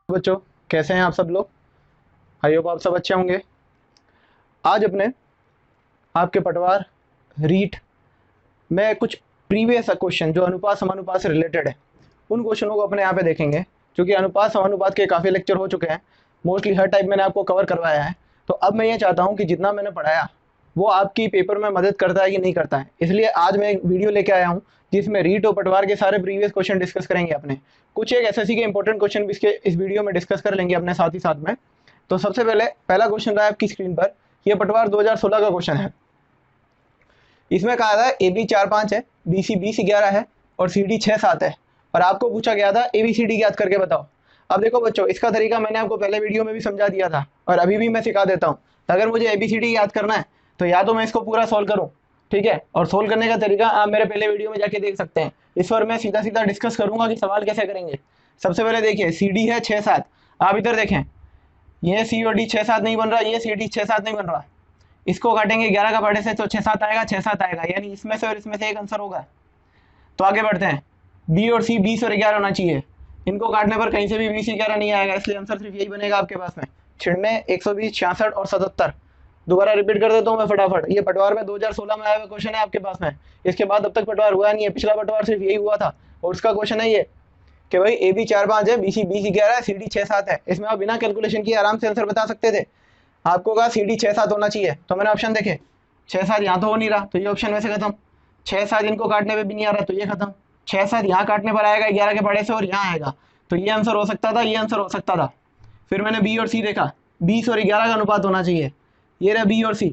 बच्चों, कैसे हैं आप सब लोग। आई होप आप सब अच्छे होंगे। आज अपने आपके पटवार रीट में कुछ प्रीवियस क्वेश्चन जो अनुपात समानुपात से रिलेटेड है उन क्वेश्चनों को अपने यहाँ पे देखेंगे, क्योंकि अनुपात समानुपात के काफ़ी लेक्चर हो चुके हैं। मोस्टली हर टाइप मैंने आपको कवर करवाया है। तो अब मैं ये चाहता हूँ कि जितना मैंने पढ़ाया वो आपकी पेपर में मदद करता है कि नहीं करता है। इसलिए आज मैं एक वीडियो लेके आया हूँ जिसमें रीट और पटवार के सारे प्रीवियस क्वेश्चन डिस्कस करेंगे अपने। कुछ एक एसएससी के इंपॉर्टेंट क्वेश्चन भी इस वीडियो में डिस्कस कर लेंगे अपने साथ ही साथ में। तो सबसे पहले पहला क्वेश्चन रहा है आपकी स्क्रीन पर। यह पटवार 2016 का क्वेश्चन है। इसमें कहा था ए बी 4-5 है, बी सी 20-11 है और सी डी 6-7 है। और आपको पूछा गया था ए बी सी डी याद करके बताओ। अब देखो बच्चों, इसका तरीका मैंने आपको पहले वीडियो में भी समझा दिया था और अभी भी मैं सिखा देता हूँ। अगर मुझे ए बी सी डी याद करना है तो या तो मैं इसको पूरा सॉल्व करूँ, ठीक है, और सोल्व करने का तरीका आप मेरे पहले वीडियो में जाके देख सकते हैं। इस पर मैं सीधा सीधा डिस्कस करूंगा कि सवाल कैसे करेंगे। सबसे पहले देखिए सी डी है 6-7। आप इधर देखें, ये सी और डी 6-7 नहीं बन रहा, ये सी डी 6-7 नहीं बन रहा। इसको काटेंगे 11 का पढ़े से तो 6-7 आएगा, 6-7 आएगा, यानी इसमें से और इसमें से एक आंसर होगा। तो आगे बढ़ते हैं। बी और सी 20 और 11 होना चाहिए। इनको काटने पर कहीं से भी 20-11 नहीं आएगा, इसलिए आंसर सिर्फ यही बनेगा आपके पास में 96, 120, 66 और 77। दोबारा रिपीट कर देता हूँ मैं फटाफट। ये पटवार में 2016 में आया हुआ क्वेश्चन है आपके पास में। इसके बाद अब तक पटवार हुआ नहीं है, पिछला पटवार सिर्फ यही हुआ था। और उसका क्वेश्चन है ये कि भाई ए बी 4-5 है, बी सी 20-11 है, सी डी 6-7 है। इसमें आप बिना कैलकुलेशन किए आराम से आंसर बता सकते थे। आपको कहा सी डी 6-7 होना चाहिए, तो मैंने ऑप्शन देखे 6-7 यहाँ तो हो नहीं रहा, तो ये ऑप्शन में से खत्म। 6-7 इनको काटने पे भी नहीं आ रहा, तो ये खत्म। 6-7 यहाँ काटने पर आएगा 11 के पढ़े से और यहाँ आएगा, तो ये आंसर हो सकता था, ये आंसर हो सकता था। फिर मैंने बी और सी देखा, 20 और 11 का अनुपात होना चाहिए। ये रहा बी और सी,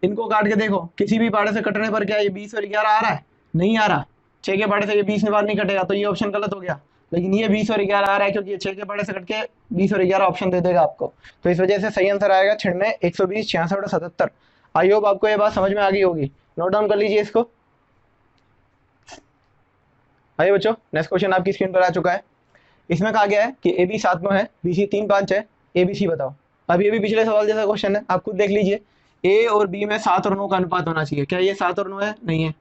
इनको काट के देखो, किसी भी पाड़े से कटने पर क्या ये 20 और 11 आ रहा है? नहीं आ रहा। 6 के पाड़े से ये 20 बार नहीं कटेगा, तो ये ऑप्शन गलत हो गया। लेकिन ये 20 और 11 आ रहा है, क्योंकि ये 6 के पाड़े से कट के 20 और 11 ऑप्शन दे देगा आपको। तो इस वजह से सही आंसर आएगा 96, 120, 66 और 77। आई होप आपको ये बात समझ में आ गई होगी। नोट डाउन कर लीजिए इसको। आइए बच्चों, नेक्स्ट क्वेश्चन आपकी स्क्रीन पर आ चुका है। इसमें कहा गया है कि ए बी 7 है, बी सी 3-5 है, ए बी सी बताओ। अब ये भी पिछले सवाल जैसा क्वेश्चन है, आप खुद देख लीजिए। ए और बी में 7 और 9 का अनुपात होना चाहिए। क्या ये 7 और 9 है? नहीं है।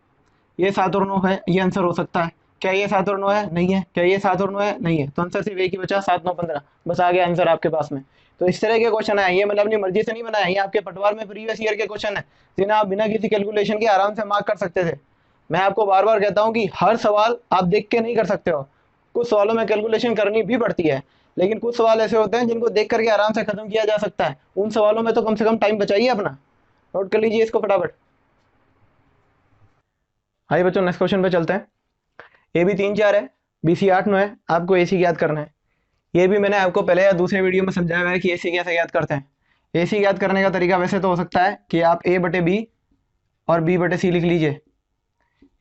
ये 7 और 9 है, ये आंसर हो सकता है। क्या ये 7 और 9 है? नहीं है। क्या ये 7 और 9 है? नहीं है। तो आंसर सिर्फ एक ही बचा, 7, 9, 15। बस आ गया आंसर आपके पास में। तो इस तरह के क्वेश्चन है, ये मैंने अपनी मर्जी से नहीं बनाया, ये आपके पटवार में प्रीवियस ईयर के क्वेश्चन है जिन्हें आप बिना किसी कैलकुलेशन के आराम से मार्क कर सकते थे। मैं आपको बार बार कहता हूँ कि हर सवाल आप देख के नहीं कर सकते हो। कुछ सवालों में कैलकुलेशन करनी भी पड़ती है, लेकिन कुछ सवाल ऐसे होते हैं जिनको देख करके आराम से खत्म किया जा सकता है। उन सवालों में तो कम से कम टाइम बचाइए अपना। नोट कर लीजिए इसको फटाफट। आइए बच्चों, नेक्स्ट क्वेश्चन पे चलते हैं। ए बी 3-4 है, बी सी 8-9 है। आपको ए सी याद करना है। ये भी मैंने आपको पहले या दूसरे वीडियो में समझाया हुआ है कि ए सी कैसे याद करते हैं। ए सी याद करने का तरीका वैसे तो हो सकता है कि आप ए बटे बी और बी बटे सी लिख लीजिए।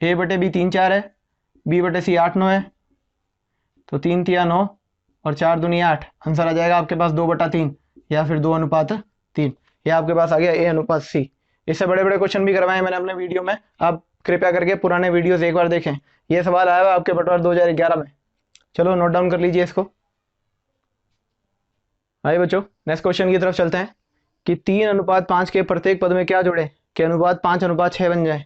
ए बटे बी 3-4 है, बी बटे सी 8-9 है, तो 3-3-9 और 4-2-8। आंसर आ जाएगा आपके पास 2/3 या फिर 2:3। ये आपके पास आ गया ए अनुपात सी। इससे बड़े बड़े क्वेश्चन भी करवाए मैंने अपने वीडियो में, आप कृपया करके पुराने वीडियोस एक बार देखें। ये सवाल आया हुआ आपके पटवार 2011 में। चलो नोट डाउन कर लीजिए इसको। आइए बच्चों, नेक्स्ट क्वेश्चन की तरफ चलते हैं कि 3:5 के प्रत्येक पद में क्या जोड़े कि अनुपात 5:6 बन जाए।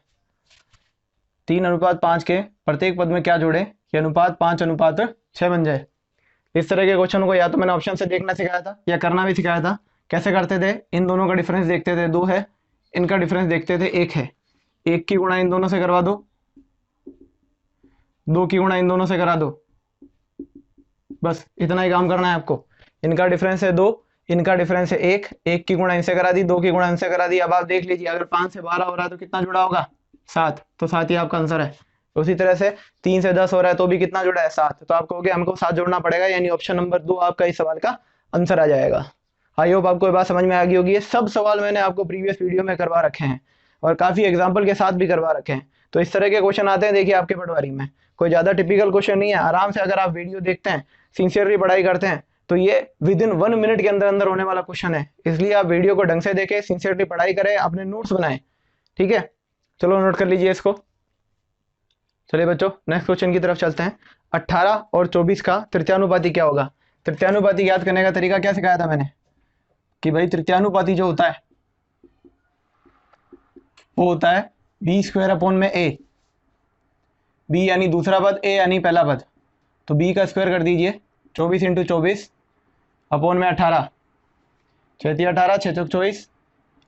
3:5 के प्रत्येक पद में क्या जोड़े कि अनुपात 5:6 बन जाए। इस तरह के क्वेश्चन को या तो मैंने ऑप्शन से देखना सिखाया था या करना भी सिखाया था। कैसे करते थे? इन दोनों का डिफरेंस देखते थे, 2 है, इनका डिफरेंस देखते थे, 1 है। 1 की गुणा इन दोनों से करवा दो, 2 की गुणा इन दोनों से करा दो। बस इतना ही काम करना है आपको। इनका डिफरेंस है 2, इनका डिफरेंस है 1। 1 की गुणा इनसे करा दी, 2 की गुणा इनसे करा दी। अब आप देख लीजिए, अगर 5 से 12 हो रहा है तो कितना जुड़ा होगा? 7। तो 7 ही आपका आंसर है। उसी तरह से 3 से 10 हो रहा है तो भी कितना जुड़ा है? 7। तो आप कहोगे हमको 7 जोड़ना पड़ेगा, यानी ऑप्शन नंबर 2 आपका इस सवाल का आंसर आ जाएगा। आई होप आपको ये बात समझ में आ गई होगी। ये सब सवाल मैंने आपको प्रीवियस वीडियो में करवा रखे हैं और काफी एग्जाम्पल के साथ भी करवा रखे हैं। तो इस तरह के क्वेश्चन आते हैं देखिए आपके पटवारी में। कोई ज्यादा टिपिकल क्वेश्चन नहीं है। आराम से अगर आप वीडियो देखते हैं, सिंसियरली पढ़ाई करते हैं, तो ये विद इन 1 मिनट के अंदर अंदर होने वाला क्वेश्चन है। इसलिए आप वीडियो को ढंग से देखें, सिंसियरली पढ़ाई करें, अपने नोट्स बनाएं, ठीक है। चलो नोट कर लीजिए इसको। चलिए बच्चों, नेक्स्ट क्वेश्चन की तरफ चलते हैं। 18 और 24 का तृतीयानुपाती क्या होगा? तृतीयानुपाती याद करने का तरीका क्या सिखाया था मैंने कि भाई तृतीयानुपाती जो होता है वो होता है b² a। b यानी दूसरा पद, a यानी पहला पद। तो b का स्क्वायर कर दीजिए, 24 × 24 अपॉन में 18, 6 18, 6 चौक 24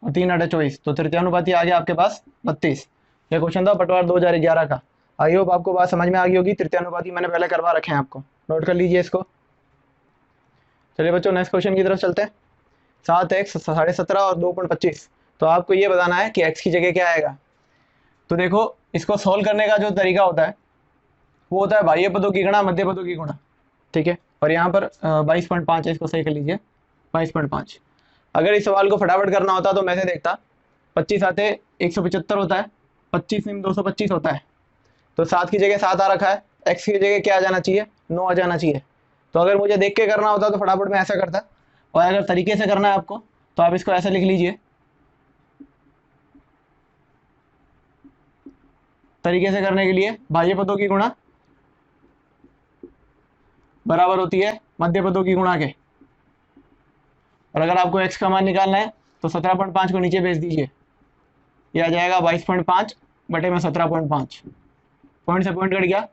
और 3 8 24, तो तृतीयानुपाती आ गया आपके पास 32। ये क्वेश्चन था पटवार 2011 का। आई होप आपको बात समझ में आ गई होगी। तृतीयानुपाती मैंने पहले करवा रखे हैं, आपको नोट कर लीजिए इसको। चलिए बच्चों नेक्स्ट क्वेश्चन की तरफ चलते हैं। 7x 17.5 और 2.25, तो आपको ये बताना है कि x की जगह क्या आएगा। तो देखो इसको सोल्व करने का जो तरीका होता है वो होता है बाह्य पदों की गणा, मध्य पदों की गुणा, ठीक है। और यहाँ पर 22.5 है, इसको सही कर लीजिए 22.5। अगर इस सवाल को फटाफट करना होता तो मैं से देखता 25 आते 175 होता है, 25 में 225 होता है, तो 7 की जगह 7 आ रखा है, x की जगह क्या आ जाना चाहिए, 9 आ जाना चाहिए। तो अगर मुझे देख के करना होता तो फटाफट मैं ऐसा करता, और अगर तरीके से करना है आपको तो आप इसको ऐसे लिख लीजिए, तरीके से करने के लिए बाह्य पदों की गुणा बराबर होती है मध्य पदों की गुणा के। और अगर आपको x का मान निकालना है तो 17.5 को नीचे भेज दीजिए, यह आ जाएगा 22.5 बटे में 17.5, पॉइंट से पॉइंट कट गया,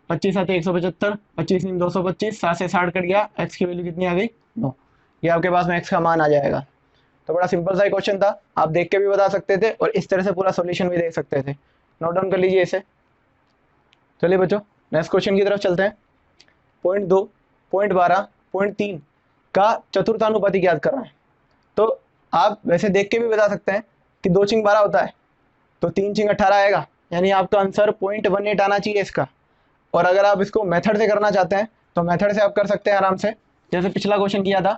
25 आते 175, 25 में 225, 7 से 60 कट गया, x की वैल्यू कितनी आ गई 9। ये आपके पास में x का मान आ जाएगा। तो बड़ा सिंपल सा क्वेश्चन था, आप देख के भी बता सकते थे और इस तरह से पूरा सॉल्यूशन भी देख सकते थे। नोट डाउन कर लीजिए इसे। चलिए बच्चों नेक्स्ट क्वेश्चन की तरफ चलते हैं। पॉइंट 2, पॉइंट 12, पॉइंट 3 का चतुर्थानुपाती ज्ञात करना है। तो आप वैसे देख के भी बता सकते हैं कि 2 चिंग 12 होता है, तो 3 चिंग 18 आएगा, यानी आपका आंसर 0.18 आना चाहिए इसका। और अगर आप इसको मेथड से करना चाहते हैं तो मेथड से आप कर सकते हैं आराम से, जैसे पिछला क्वेश्चन किया था।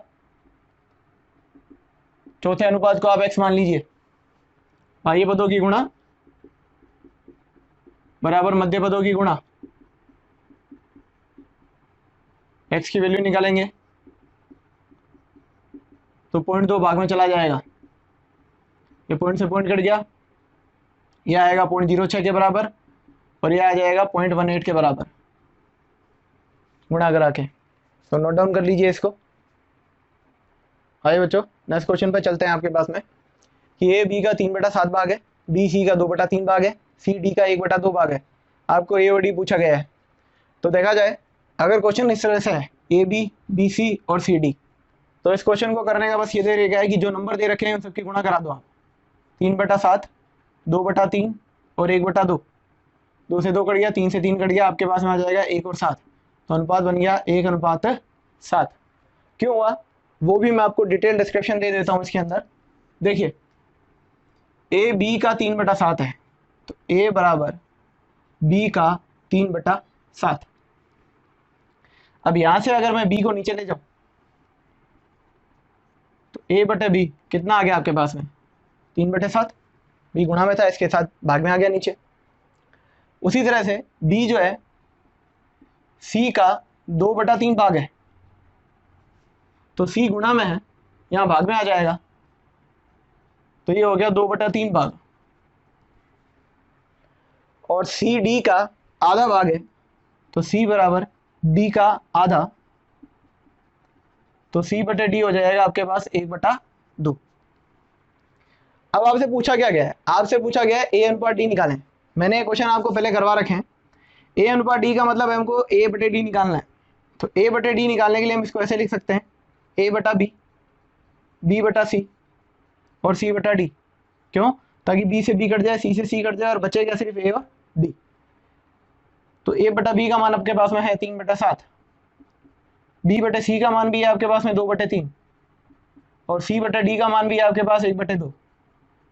चौथे अनुपात को आप x मान लीजिए, बाह्य पदों की गुणा बराबर मध्य पदों की गुणा, x की वैल्यू निकालेंगे तो 0.2 भाग में चला जाएगा, ये पॉइंट से पॉइंट कट गया, यह आएगा 0.06 के बराबर और यह आ जाएगा 0.18 के बराबर गुणा करा के। तो नोट डाउन कर लीजिए इसको। आइए बच्चों नेक्स्ट क्वेश्चन पे चलते हैं आपके पास में कि ए बी का 3/7 भाग है, बी सी का 2/3 भाग है, सी डी का 1/2 भाग है। आपको ए और डी पूछा गया है। तो देखा जाए अगर क्वेश्चन इस तरह से है ए बी बी सी और सी डी, तो इस क्वेश्चन को करने का बस ये तरीका है कि जो नंबर दे रखे हैं उन सबकी गुणा करा दो आप। 3/7, 2/3 और 1/2, 2 से 2 कट गया, 3 से 3 कट गया, आपके पास में आ जाएगा 1 और 7, तो अनुपात बन गया 1:7। क्यों हुआ वो भी मैं आपको डिटेल डिस्क्रिप्शन दे देता हूँ इसके अंदर। देखिए ए बी का 3/7 है, तो ए बराबर बी का 3/7। अब यहां से अगर मैं बी को नीचे ले जाऊं तो ए बटे बी कितना आ गया आपके पास में 3/7, बी गुणा में था इसके साथ भाग में आ गया नीचे। उसी तरह से बी जो है सी का 2/3 भाग है, तो सी गुणा में है यहाँ भाग में आ जाएगा, तो ये हो गया 2/3 भाग। और सी डी का आधा भाग है, तो सी बराबर डी का आधा, तो सी बटे डी हो जाएगा आपके पास 1/2। अब आपसे पूछा क्या गया है, आपसे पूछा गया है ए अनुपात डी निकालें। मैंने ये क्वेश्चन आपको पहले करवा रखे हैं। ए अनुपात डी का मतलब है हमको ए बटे डी निकालना है। तो ए बटे डी निकालने के लिए हम इसको ऐसे लिख सकते हैं, ए बटा बी, बी बटा सी और सी बटा डी। क्यों, ताकि बी से बी कट जाए, सी से सी कट जाए और बचेगा सिर्फ ए और डी। तो ए बटा बी का मान आपके पास में है 3/7, बी बटे सी का मान भी है आपके पास में 2/3 और सी बटे डी का मान भी है आपके पास 1/2।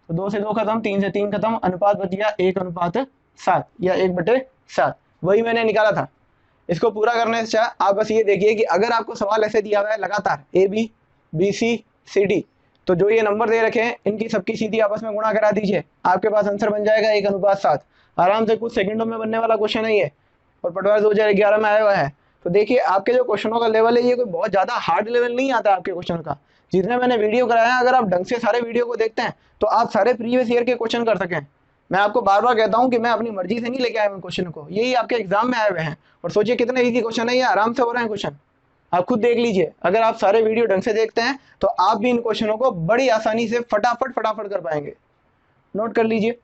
तो 2 से 2 खत्म, 3 से 3 खत्म, अनुपात बच गया 1:7 या 1/7। वही मैंने निकाला था। इसको पूरा करने से आप बस ये देखिए कि अगर आपको सवाल ऐसे दिया हुआ है लगातार A B B C C D, तो जो ये नंबर दे रखे हैं इनकी सबकी सीधी आपस में गुणा करा दीजिए, आपके पास आंसर बन जाएगा 1:7। आराम से कुछ सेकंडों में बनने वाला क्वेश्चन है ये, और पटवार 2011 में आया हुआ है। तो देखिए आपके जो क्वेश्चनों का लेवल है ये कोई बहुत ज़्यादा हार्ड लेवल नहीं आता आपके क्वेश्चन का। जितने मैंने वीडियो कराया है, अगर आप ढंग से सारे वीडियो को देखते हैं तो आप सारे प्रीवियस ईयर के क्वेश्चन कर सकें। मैं आपको बार बार कहता हूं कि मैं अपनी मर्जी से नहीं लेके आया हूं क्वेश्चन को, यही आपके एग्जाम में आए हुए हैं। और सोचिए कितने इजी क्वेश्चन है ये, आराम से हो रहे हैं क्वेश्चन, आप खुद देख लीजिए। अगर आप सारे वीडियो ढंग से देखते हैं तो आप भी इन क्वेश्चनों को बड़ी आसानी से फटाफट कर पाएंगे। नोट कर लीजिए।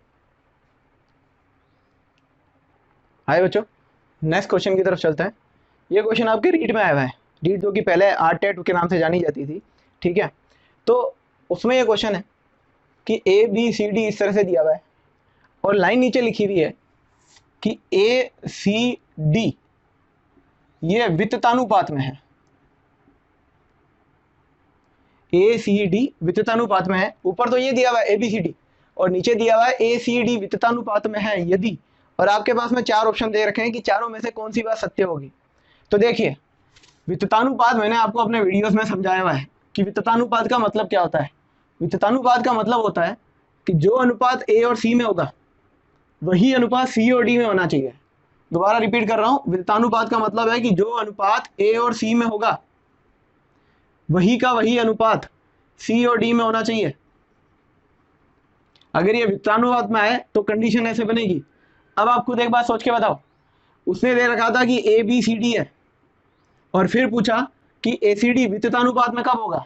आए बच्चों नेक्स्ट क्वेश्चन की तरफ चलते हैं। ये क्वेश्चन आपके रीट में आया हुआ है, रीट जो कि पहले आरटेट के नाम से जानी जाती थी, ठीक है। तो उसमें ये क्वेश्चन है कि ए बी सी डी इस तरह से दिया हुआ है और लाइन नीचे लिखी हुई है कि ए सी डी ये वित्तानुपात में है, ए सी डी वित्तानुपात में है। ऊपर तो ये दिया हुआ है ए बी सी डी और नीचे दिया हुआ है ए सी डी वित्तानुपात में है यदि, और आपके पास में 4 ऑप्शन दे रखे हैं कि चारों में से कौन सी बात सत्य होगी। तो देखिए, वित्तानुपात मैंने आपको अपने वीडियोस में समझाया हुआ है कि वित्तानुपात का मतलब क्या होता है। वित्तानुपात का मतलब होता है कि जो अनुपात ए और सी में होगा वही अनुपात सी और डी में होना चाहिए। दोबारा रिपीट कर रहा हूं, वित्तानुपात का मतलब है कि जो अनुपात ए और सी में होगा वही का वही अनुपात सी और डी में होना चाहिए। अगर ये वित्तानुपात में है तो कंडीशन ऐसे बनेगी। अब आप खुद एक बात सोच के बताओ, उसने दे रखा था कि ए बी सी डी है और फिर पूछा कि ए सी डी वित्तानुपात में कब होगा।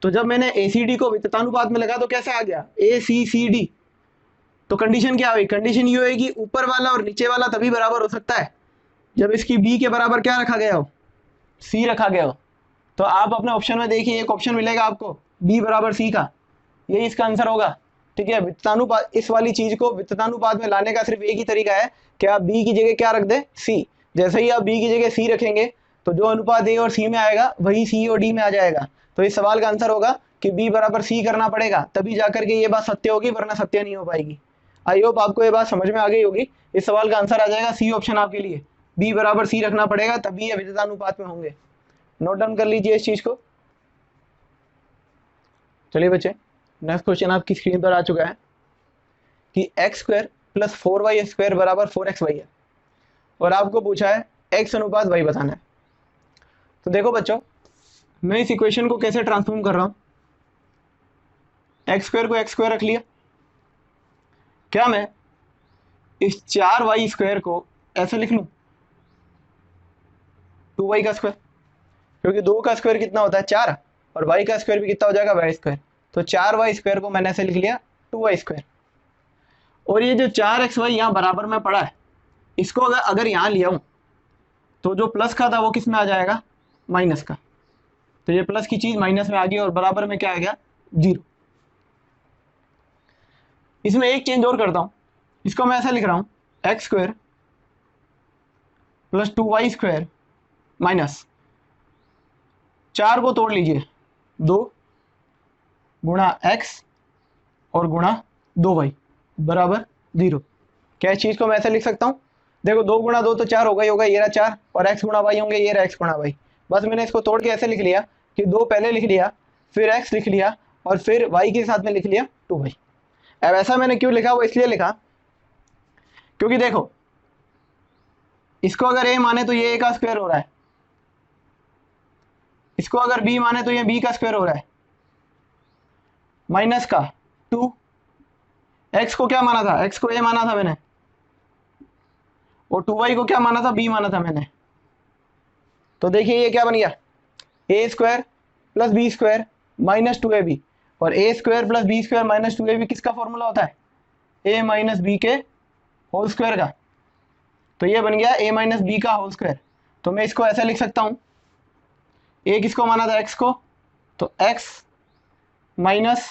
तो जब मैंने ए सी डी को वित्तानुपात में लगा तो कैसे आ गया ए सी सी डी। तो कंडीशन क्या हुई, कंडीशन ये हुई कि ऊपर वाला और नीचे वाला तभी बराबर हो सकता है जब इसकी बी के बराबर क्या रखा गया हो, सी रखा गया हो। तो आप अपने ऑप्शन में देखिए, एक ऑप्शन मिलेगा आपको बी बराबर सी का, यही इसका आंसर होगा, ठीक है। वित्तानुपात, इस वाली चीज को वित्तानुपात में लाने का सिर्फ एक ही तरीका है कि आप बी की जगह क्या रख दें, सी। जैसे ही आप बी की जगह सी रखेंगे तो जो अनुपात ए और सी में आएगा वही सी और डी में आ जाएगा। तो इस सवाल का आंसर होगा कि बी बराबर सी करना पड़ेगा, तभी जाकर के ये बात सत्य होगी, वरना सत्य नहीं हो पाएगी। आई होप आपको ये बात समझ में आ गई होगी। इस सवाल का आंसर आ जाएगा सी ऑप्शन आपके लिए, बी बराबर सी रखना पड़ेगा तभी ये वित्तानुपात में होंगे। नोट डाउन कर लीजिए इस चीज को। चलिए बच्चे, नेक्स्ट क्वेश्चन आपकी स्क्रीन पर आ चुका है कि x square plus 4y square बराबर 4xy है और आपको पूछा है x अनुपात y बताना है। तो देखो बच्चों, मैं इस इक्वेशन को कैसे ट्रांसफॉर्म कर रहा हूं, एक्स स्क्वायर को एक्स स्क्वायर रख लिया। क्या मैं इस 4y स्क्वायर को ऐसे लिख लूं 2y का स्क्वायर, क्योंकि 2 का स्क्वायर कितना होता है 4 और y का स्क्वायर भी कितना हो जाएगा y स्क्वायर। तो 4y स्क्वायर को मैंने ऐसे लिख लिया 2y स्क्वायर। और ये जो 4xy यहाँ बराबर में पड़ा है, इसको अगर यहाँ लिया हूँ तो जो प्लस का था वो किस में आ जाएगा, माइनस का। तो ये प्लस की चीज माइनस में आ गई और बराबर में क्या आ गया, 0। इसमें एक चेंज और करता हूँ, इसको मैं ऐसा लिख रहा हूँ x square plus 2y square minus 4 को तोड़ लीजिए, 2 गुणा x और गुणा 2y बराबर 0। क्या इस चीज को मैं ऐसे लिख सकता हूँ, देखो 2 गुणा 2 तो 4 होगा ही होगा, ये रहा 4, और x गुणा y होंगे, ये रहा x गुणा y। बस मैंने इसको तोड़ के ऐसे लिख लिया कि 2 पहले लिख लिया, फिर x लिख लिया और फिर y के साथ में लिख लिया 2y। अब ऐसा मैंने क्यों लिखा, वो इसलिए लिखा क्योंकि देखो इसको अगर a माने तो ये a का स्क्वायर हो रहा है, इसको अगर b माने तो ये b का स्क्वायर हो रहा है, माइनस का 2। x को क्या माना था, x को a माना था मैंने, और 2y को क्या माना था, b माना था मैंने। तो देखिए ये क्या बन गया, a square plus B square minus 2ab, और a square plus B square minus 2ab किसका फॉर्मूला होता है, a माइनस बी के होल स्क्वायर का। तो ये बन गया a माइनस बी का होल स्क्वायर। तो मैं इसको ऐसा लिख सकता हूँ, a किसको माना था, x को, तो x माइनस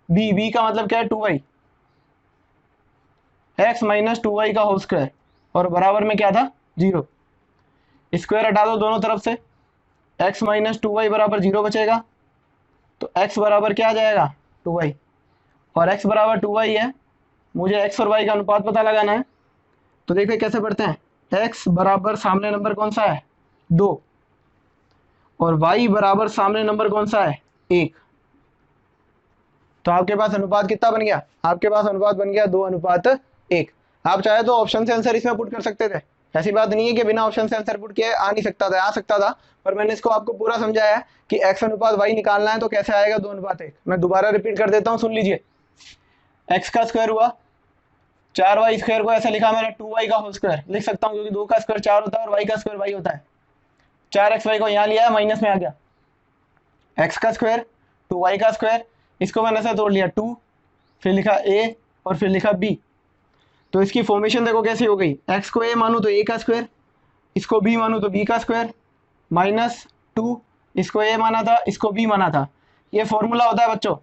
b, b का मतलब क्या है 2y, x माइनस 2y का होल स्क्वायर और बराबर में क्या था 0। स्क्वायर हटा दो दोनों तरफ से, x माइनस 2y बराबर 0 बचेगा। तो x बराबर क्या आ जाएगा 2y, और x बराबर 2y है, मुझे x और y का अनुपात पता लगाना है। तो देखिए कैसे पढ़ते हैं, x बराबर सामने नंबर कौन सा है 2 और y बराबर सामने नंबर कौन सा है 1। तो आपके पास अनुपात कितना बन गया, आपके पास अनुपात बन गया 2:1। आप चाहे तो ऑप्शन से आंसर इसमें पुट कर सकते थे, ऐसी बात नहीं है कि बिना ऑप्शन से आंसर पुट किए आ नहीं सकता था, आ सकता था, पर मैंने इसको आपको पूरा समझाया है कि x अनुपात y निकालना है तो कैसे आएगा 2:1। मैं दोबारा रिपीट कर देता हूँ, सुन लीजिए। x का स्क्वायर हुआ, 4y स्क्वायर को ऐसा लिखा मैंने 2y का होल स्क्वायर लिख सकता हूँ, क्योंकि 2 का स्क्वायर 4 होता है और y का स्क्वायर y होता है। 4xy को यहाँ लिया है, माइनस में आ गया, x का स्क्वायर 2y का स्क्वायर, इसको मैंने ऐसा तोड़ लिया 2, फिर लिखा a और फिर लिखा b। तो इसकी फॉर्मेशन देखो कैसी हो गई, x को a मानूं तो a का स्क्वायर, इसको b मानूं तो b का स्क्वायर, माइनस 2, इसको ए माना था, इसको बी माना था। ये फॉर्मूला होता है बच्चों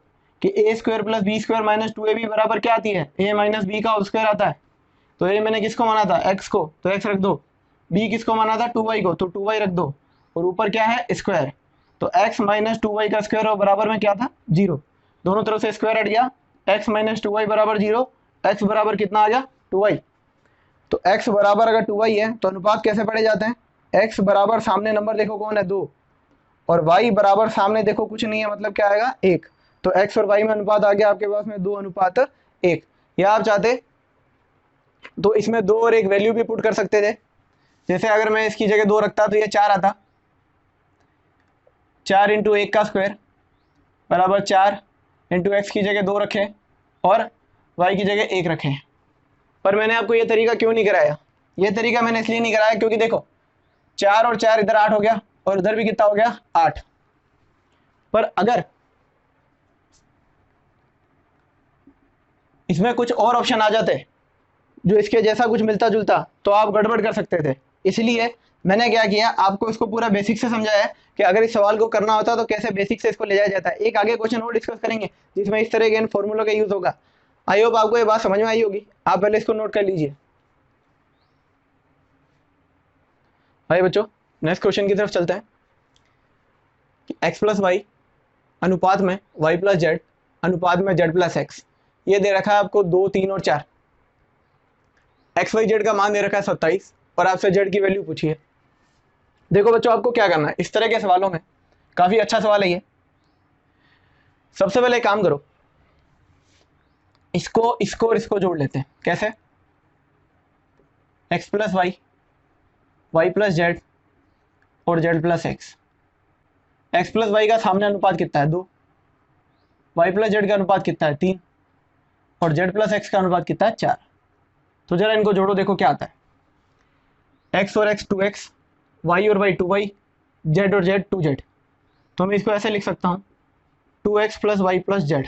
कि a square plus B square minus 2ab बराबर क्या आती है, ए माइनस बी का होल स्क्वायर आता है। तो ए मैंने किसको माना था, एक्स को, तो एक्स रख दो। बी किसको माना था, 2y को, तो 2y रख दो। और ऊपर क्या है, स्क्वायर, तो x माइनस 2y का स्क्वायर और बराबर में क्या था, 0। दोनों तरफ से स्क्वायर हट गया, x माइनस 2y बराबर 0, x बराबर कितना आ गया, 2y। तो x बराबर अगर 2y है तो अनुपात कैसे पढ़े जाते हैं, x बराबर सामने नंबर देखो कौन है, 2, और y बराबर सामने देखो कुछ नहीं है, मतलब क्या आएगा, 1। तो x और y में अनुपात आ गया आपके पास में 2:1। या आप चाहते तो इसमें 2 और 1 वैल्यू भी पुट कर सकते थे। जैसे अगर मैं इसकी जगह 2 रखता तो ये 4 आता, 4 इंटू 1 का स्क्वायर बराबर 4 इंटू एक्स की जगह 2 रखें और y की जगह 1 रखें। पर मैंने आपको ये तरीका क्यों नहीं कराया, ये तरीका मैंने इसलिए नहीं कराया क्योंकि देखो 4 और 4 इधर 8 हो गया और इधर भी कितना हो गया, 8। पर अगर इसमें कुछ और ऑप्शन आ जाते जो इसके जैसा कुछ मिलता जुलता तो आप गड़बड़ कर सकते थे। इसलिए मैंने क्या किया, आपको इसको पूरा बेसिक से समझाया कि अगर इस सवाल को करना होता तो कैसे बेसिक से इसको ले जाया जाता है। एक आगे क्वेश्चन और डिस्कस करेंगे जिसमें इस तरह के इन फॉर्मूलों का यूज होगा। आई होप आपको ये बात समझ में आई होगी। आप पहले इसको नोट कर लीजिए। भाई बच्चों नेक्स्ट क्वेश्चन की तरफ चलते हैं कि x प्लस वाई अनुपात में y प्लस जेड अनुपात में z प्लस एक्स, ये दे रखा है आपको 2, 3 और 4। एक्स वाई जेड का मान दे रखा है 27 और आपसे जेड की वैल्यू पूछी है। देखो बच्चों आपको क्या करना है इस तरह के सवालों में, काफी अच्छा सवाल है ये। सबसे पहले काम करो, इसको इसको और इसको जोड़ लेते हैं। कैसे, x plus y, y plus z और z plus x. X plus y का सामने अनुपात कितना है, 2। वाई प्लस जेड का अनुपात कितना है, 3। और जेड प्लस एक्स का अनुपात कितना है, 4। तो जरा इनको जोड़ो, देखो क्या आता है। x और x 2x, y और y 2y, z और z 2z। तो मैं इसको ऐसे लिख सकता हूँ 2x plus Y plus Z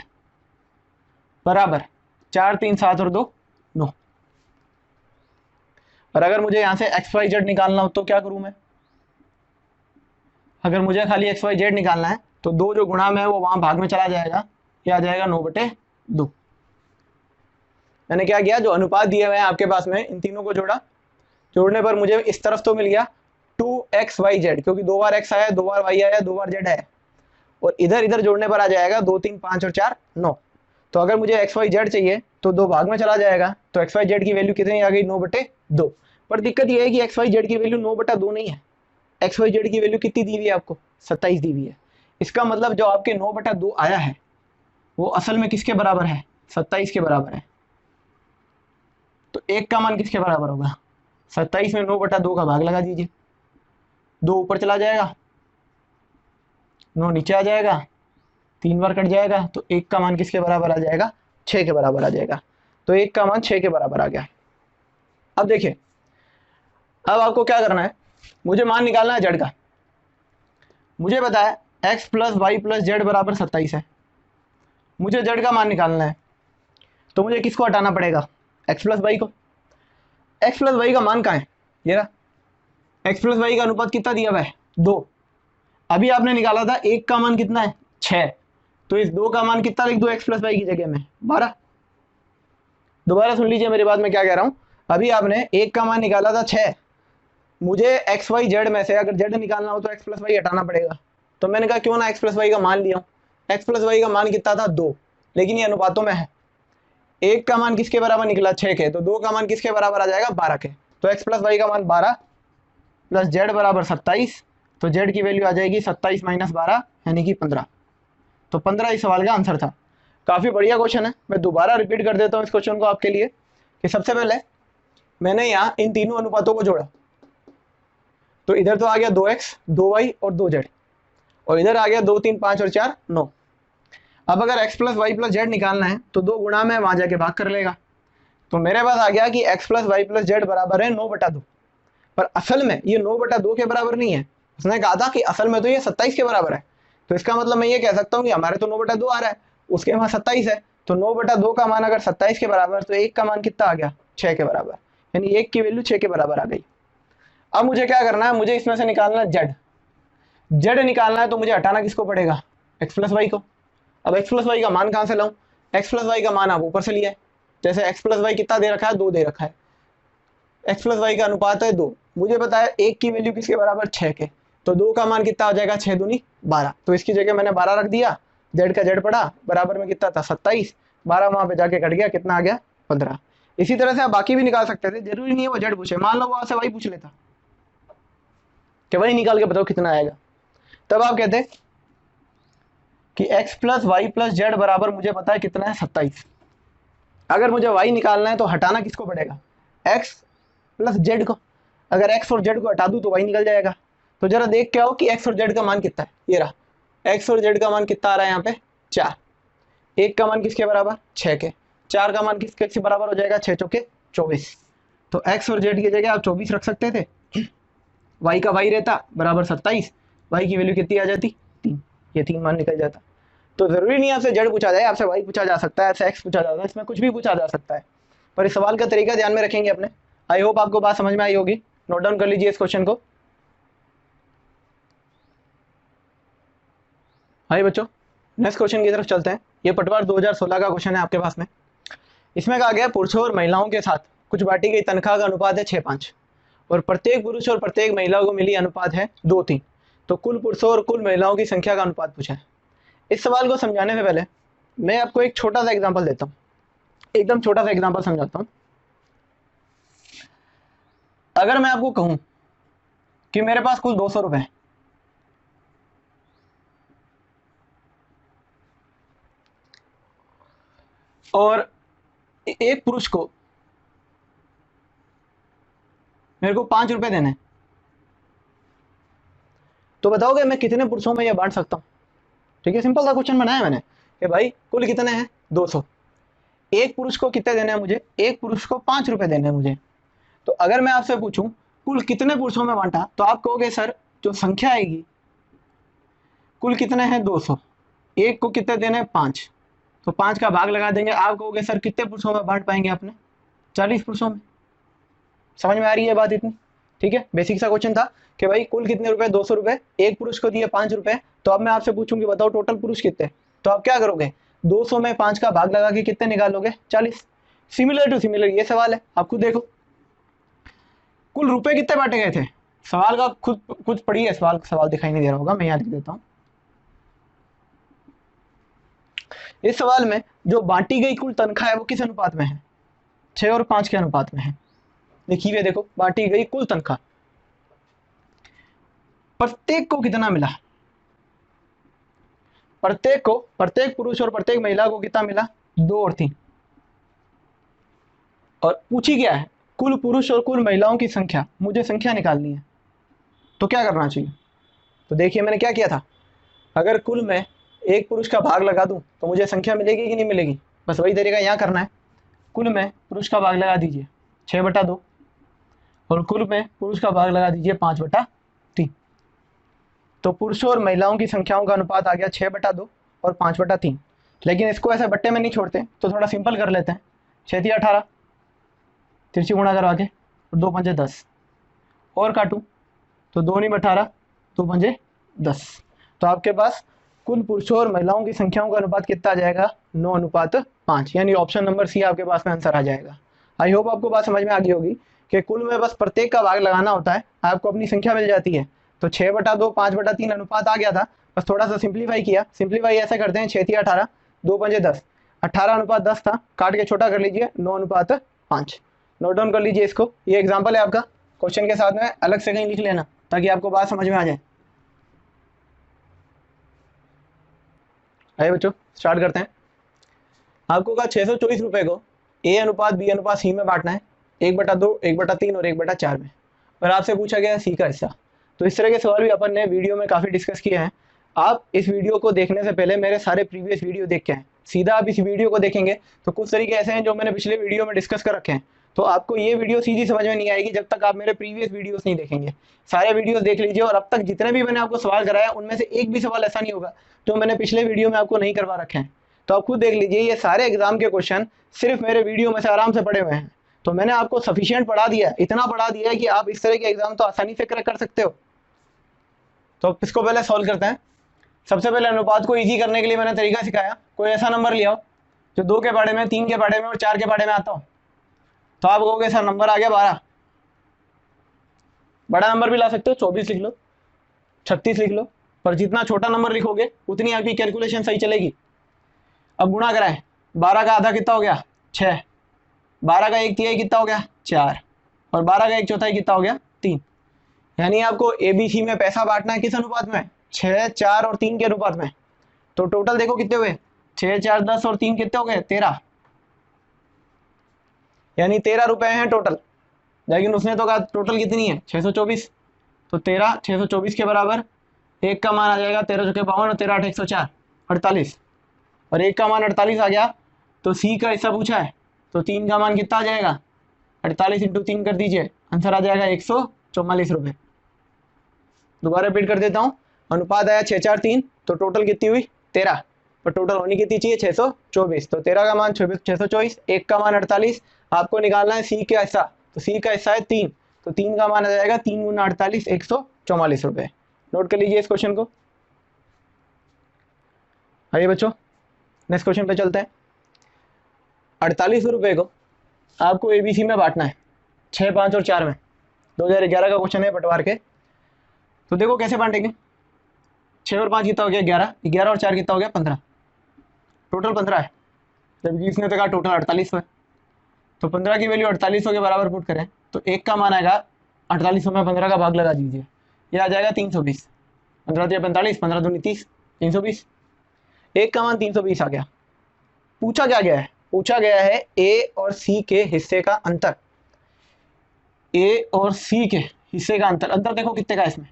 बराबर 4, 3, 7 और 2 9। और अगर मुझे यहाँ से x y z निकालना हो तो क्या करूँ मैं, अगर मुझे खाली x y z निकालना है तो 2 जो गुणा में है वो वहाँ भाग में चला जाएगा, क्या आ जाएगा 9/2। मैंने क्या किया, जो अनुपात दिए हुए हैं आपके पास में इन तीनों को जोड़ा। जोड़ने पर मुझे इस तरफ तो मिल गया 2xyz, क्योंकि 2 बार x आया, 2 बार y आया, 2 बार z आया। और इधर इधर जोड़ने पर आ जाएगा 2, 3, 5 और 4 9। तो अगर मुझे xyz चाहिए तो 2 भाग में चला जाएगा, तो xyz की वैल्यू कितनी आ गई, 9/2। पर दिक्कत यह है कि xyz की वैल्यू 9/2 नहीं है, xyz की वैल्यू कितनी दी हुई है आपको, 27 दी हुई है। इसका मतलब जो आपके 9/2 आया है वो असल में किसके बराबर है, 27 के बराबर है। तो 1 का मान किसके बराबर होगा, 27 में 9/2 का भाग लगा दीजिए। 2 ऊपर चला जाएगा, 9 नीचे आ जाएगा, 3 बार कट जाएगा, तो 1 का मान किसके बराबर आ जाएगा, 6 के बराबर आ जाएगा। तो 1 का मान 6 के बराबर आ गया। अब देखिए, अब आपको क्या करना है, मुझे मान निकालना है जेड का। मुझे पता है x plus Y plus Z बराबर 27 है। मुझे जेड का मान निकालना है तो मुझे किसको हटाना पड़ेगा, x प्लस वाई को। x प्लस वाई का मान कहाँ है, ये रहा। x प्लस वाई का अनुपात कितना दिया हुआ है, 2। अभी आपने निकाला था 1 का मान कितना है, 6। तो इस 2 का मान कितना लिख दो x प्लस वाई की जगह में, 12। दोबारा सुन लीजिए मेरी बात, मैं क्या कह रहा हूँ। अभी आपने 1 का मान निकाला था 6, मुझे एक्स वाई जेड में से अगर जेड निकालना हो तो एक्स प्लस वाई हटाना पड़ेगा। तो मैंने कहा क्यों ना एक्स प्लस वाई का मान लिया हूँ। एक्स प्लस वाई का मान कितना था, 2, लेकिन ये अनुपातों में है। 1 का मान किसके बराबर निकला, 6 के, तो 2 का मान किसके बराबर आ जाएगा, 12 के। तो एक्स प्लस वाई का मान 12 प्लस जेड बराबर 27। तो जेड की वैल्यू आ जाएगी 27 माइनस 12 यानी कि 15। तो 15 इस सवाल का आंसर था। काफ़ी बढ़िया क्वेश्चन है। मैं दोबारा रिपीट कर देता हूँ इस क्वेश्चन को आपके लिए कि सबसे पहले मैंने यहाँ इन तीनों अनुपातों को जोड़ा। तो इधर तो आ गया 2x 2y और 2z, और इधर आ गया 2, 3, 5 और 4 9। अब अगर x plus Y plus Z निकालना है तो 2 गुणा में वहां जाके भाग कर लेगा। तो मेरे पास आ गया कि x plus Y plus Z बराबर है 9/2। पर असल में ये 9/2 के बराबर नहीं है। उसने कहा था कि असल में तो ये 27 के बराबर है। तो इसका मतलब मैं ये कह सकता हूँ कि हमारे तो 9/2 आ रहा है, उसके वहाँ 27 है। तो 9/2 का मान अगर 27 के बराबर, तो 1 का मान कितना आ गया, 6 के बराबर, यानी 1 की वैल्यू 6 के बराबर आ गई। अब मुझे क्या करना है, मुझे इसमें से निकालना है जेड। जेड निकालना है तो मुझे हटाना किसको पड़ेगा, एक्स प्लस वाई को। अब एक्स प्लस वाई का मान कहाँ से लाऊं, एक्स प्लस वाई का मान आप ऊपर से लिया है, जैसे एक्स प्लस वाई कितना दे रखा है, 2 दे रखा है, एक्स प्लस वाई का अनुपात है 2, मुझे पता है 1 की वैल्यू किसके बराबर, 6 के, तो 2 का मान कितना हो जाएगा, 6 दूनी 12, तो इसकी जगह मैंने 12 रख दिया, जेड का जेड पड़ा, बराबर में कितना था 27, 12 वहां पे जाके कट गया, कितना आ गया 15। इसी तरह से आप बाकी भी निकाल सकते थे, जरूरी नहीं है वो जेड पूछे, मान लो वो आपसे वाई पूछ लेता कि वही निकाल के बताओ कितना आएगा, तब आप कहते कि X plus Y plus Z बराबर मुझे पता है कितना है 27। अगर मुझे वाई निकालना है तो हटाना किसको पड़ेगा, एक्स प्लस जेड को, अगर एक्स और जेड को हटा दूं तो वाई निकल जाएगा। तो जरा देख के आओ कि एक्स और जेड का मान कितना है, ये रहा एक्स और जेड का मान कितना आ रहा है यहाँ पे 4, 1 का मान किसके बराबर 6 के, 4 का मान किसके बराबर हो जाएगा 6 चौके 24, तो एक्स और जेड की जगह आप 24 रख सकते थे, वाई का वाई रहता बराबर 27, वाई की वैल्यू कितनी आ जाती 3, ये 3 मान निकल जाता। तो जरूरी नहीं आपसे जेड पूछा जाए, आपसे वाई पूछा जा सकता है, आपसे एक्स पूछा जा सकता है, इसमें कुछ भी पूछा जा सकता है, पर इस सवाल का तरीका ध्यान में रखेंगे अपने। आई होप आपको बात समझ में आई होगी, नोट डाउन कर लीजिए इस क्वेश्चन को। हाय बच्चों, नेक्स्ट क्वेश्चन की तरफ चलते हैं। ये पटवार 2016 का क्वेश्चन है आपके पास में। इसमें कहा गया पुरुषों और महिलाओं के साथ कुछ बांटी गई तनख्वाह का अनुपात है 6-5 और प्रत्येक पुरुष और प्रत्येक महिला को मिली अनुपात है 2-3, तो कुल पुरुषों और कुल महिलाओं की संख्या का अनुपात पूछा है। इस सवाल को समझाने से पहले मैं आपको एक छोटा सा एग्जांपल देता हूँ, एकदम छोटा सा एग्जांपल समझाता हूँ। अगर मैं आपको कहूं कि मेरे पास कुल 200 रुपए है और एक पुरुष को मेरे को 5 रुपए देने हैं, तो बताओगे मैं कितने पुरुषों में यह बांट सकता हूँ। ठीक है, सिंपल सा क्वेश्चन बनाया मैंने कि भाई कुल कितने हैं 200, एक पुरुष को कितने देने हैं मुझे, एक पुरुष को 5 रुपए देने हैं मुझे। तो अगर मैं आपसे पूछूं कुल कितने पुरुषों में बांटा, तो आप कहोगे सर जो संख्या आएगी कुल कितने हैं 200, एक को कितने देने हैं 5, तो 5 का भाग लगा देंगे, आप कहोगे सर कितने पुरुषों में बांट पाएंगे आपने, 40 पुरुषों में। समझ में आ रही है बात इतनी, ठीक है, बेसिक सा क्वेश्चन था कि भाई कुल कितने रुपए 200 रुपए, एक पुरुष को दिए 5 रुपए, तो अब मैं आपसे पूछूंगी बताओ टोटल पुरुष कितने, तो आप क्या करोगे 200 में 5 का भाग लगा के कितने निकालोगे 40। सिमिलर टू सिमिलर ये सवाल है, आप खुद देखो कुल रुपए कितने बांटे गए थे, सवाल का खुद कुछ पढ़िए, सवाल दिखाई नहीं दे रहा होगा, मैं याद लिख देता हूँ। इस सवाल में जो बांटी गई कुल तनख्वाह है वो किस अनुपात में है, 6 और 5 के अनुपात में है। देखिए देखो बांटी गई कुल तनख्वाह, प्रत्येक को कितना मिला, प्रत्येक पुरुष और प्रत्येक महिला को कितना मिला 2 और 3, और पूछी क्या है कुल पुरुष और कुल महिलाओं की संख्या, मुझे संख्या निकालनी है, तो क्या करना चाहिए। तो देखिए मैंने क्या किया था, अगर कुल में एक पुरुष का भाग लगा दूं तो मुझे संख्या मिलेगी कि नहीं मिलेगी, बस वही तरीका यहाँ करना है। कुल में पुरुष का भाग लगा दीजिए 6/2 और कुल में पुरुष का भाग लगा दीजिए 5/3, तो पुरुषों और महिलाओं की संख्याओं का अनुपात आ गया 6/2 और 5/3। लेकिन इसको ऐसे बट्टे में नहीं छोड़ते, तो थोड़ा सिंपल कर लेते हैं, 6 × 18 तिरछी गुणा करवा के, 2 × 5 = 10 और काटूं तो 2 × 18 2 × 5 = 10, तो आपके पास कुल पुरुषों और महिलाओं की संख्याओं का अनुपात कितना आ जाएगा 9:5, यानी ऑप्शन नंबर सी आपके पास में आंसर आ जाएगा। आई होप आपको बात समझ में आ गई होगी कि कुल में बस प्रत्येक का भाग लगाना होता है, आपको अपनी संख्या मिल जाती है। तो 6/2 5/3 अनुपात आ गया था, बस थोड़ा सा सिंप्लीफाई किया, सिंप्लीफाई ऐसे करते हैं 6 × 18 2 × 5 = 10, 18:10 था, काट के छोटा कर लीजिए 9:5। नोट डाउन कर लीजिए इसको, ये एग्जाम्पल है आपका, क्वेश्चन के साथ में अलग से कहीं लिख लेना ताकि आपको बात समझ में आ जाए। आइए बच्चों स्टार्ट करते हैं। आपको कहा 624 रुपए को A अनुपात B अनुपात C में बांटना है, 1/2 1/3 और 1/4 में, और आपसे पूछा गया C का हिस्सा। तो इस तरह के सवाल भी अपन ने वीडियो में काफ़ी डिस्कस किए हैं। आप इस वीडियो को देखने से पहले मेरे सारे प्रीवियस वीडियो देख के आए, सीधा आप इस वीडियो को देखेंगे तो कुछ तरीके ऐसे हैं जो मैंने पिछले वीडियो में डिस्कस कर रखे हैं, तो आपको ये वीडियो सीधी समझ में नहीं आएगी जब तक आप मेरे प्रीवियस वीडियोस नहीं देखेंगे। सारे वीडियोस देख लीजिए, और अब तक जितने भी मैंने आपको सवाल कराया उनमें से एक भी सवाल ऐसा नहीं होगा जो मैंने पिछले वीडियो में आपको नहीं करवा रखे हैं। तो आप खुद देख लीजिए, ये सारे एग्जाम के क्वेश्चन सिर्फ मेरे वीडियो में से आराम से पड़े हुए हैं। तो मैंने आपको सफिशिएंट पढ़ा दिया है, इतना पढ़ा दिया है कि आप इस तरह के एग्जाम तो आसानी से क्रैक कर सकते हो। तो इसको पहले सॉल्व करते हैं। सबसे पहले अनुपात को इजी करने के लिए मैंने तरीका सिखाया, कोई ऐसा नंबर लिया जो 2 के बारे में, 3 के बारे में और 4 के बारे में आता हो, तो आप कहोगे सर नंबर आ गया 12। बड़ा नंबर भी ला सकते हो, 24 लिख लो, 36 लिख लो, पर जितना छोटा नंबर लिखोगे उतनी आपकी कैलकुलेशन सही चलेगी। अब गुणा कराएं, 12 का आधा कितना हो गया 6, 12 का 1/3 कितना हो गया 4, और 12 का 1/4 कितना हो गया 3। यानी आपको ABC में पैसा बांटना है किस अनुपात में, 6, 4 और 3 के अनुपात में। तो टोटल देखो कितने हुए, 6, 4, 10 और 3 कितने हो गए 13, यानी 13 रुपए हैं टोटल। लेकिन उसने तो कहा टोटल कितनी है 624, तो 13 624 के बराबर, एक का मान आ जाएगा 13 चौके 52 और 13 8 104 48, और एक का मान 48 आ गया। तो सी का हिस्सा पूछा है, तो 3 का मान कितना आ जाएगा, 48 इंटू 3 कर दीजिए, आंसर आ जाएगा 144 रुपये। दोबारा रिपीट कर देता हूँ, अनुपात आया 6, 4, 3, तो टोटल कितनी हुई 13, पर टोटल होनी कितनी चाहिए 624, तो 13 का मान 624, एक का मान 48, आपको निकालना है सी का हिस्सा, तो सी का हिस्सा है 3, तो 3 का मान आ जाएगा 3 गुना 48 144 रुपये। नोट कर लीजिए इस क्वेश्चन को। आइए बच्चों नेक्स्ट क्वेश्चन पे चलते हैं। 48 रुपये को आपको ABC में बांटना है 6, 5 और 4 में। 2011 का क्वेश्चन है पटवार के। तो देखो कैसे बांटेंगे, 6 और 5 कितना हो गया 11, 11 और 4 कितना हो गया 15, टोटल 15 है, जबकि इसने तो कहा टोटल 48 है। तो 15 की वैल्यू 48 के बराबर पुट करें तो एक का मान आएगा 48 में 15 का भाग लगा दीजिए, ये आ जाएगा 320, 15 या 45, 15 दूनी 30, 320, एक का मान 320 आ गया। पूछा क्या गया है, पूछा गया है ए और सी के हिस्से का अंतर, ए और सी के हिस्से का अंतर। अंतर देखो कितने का है इसमें,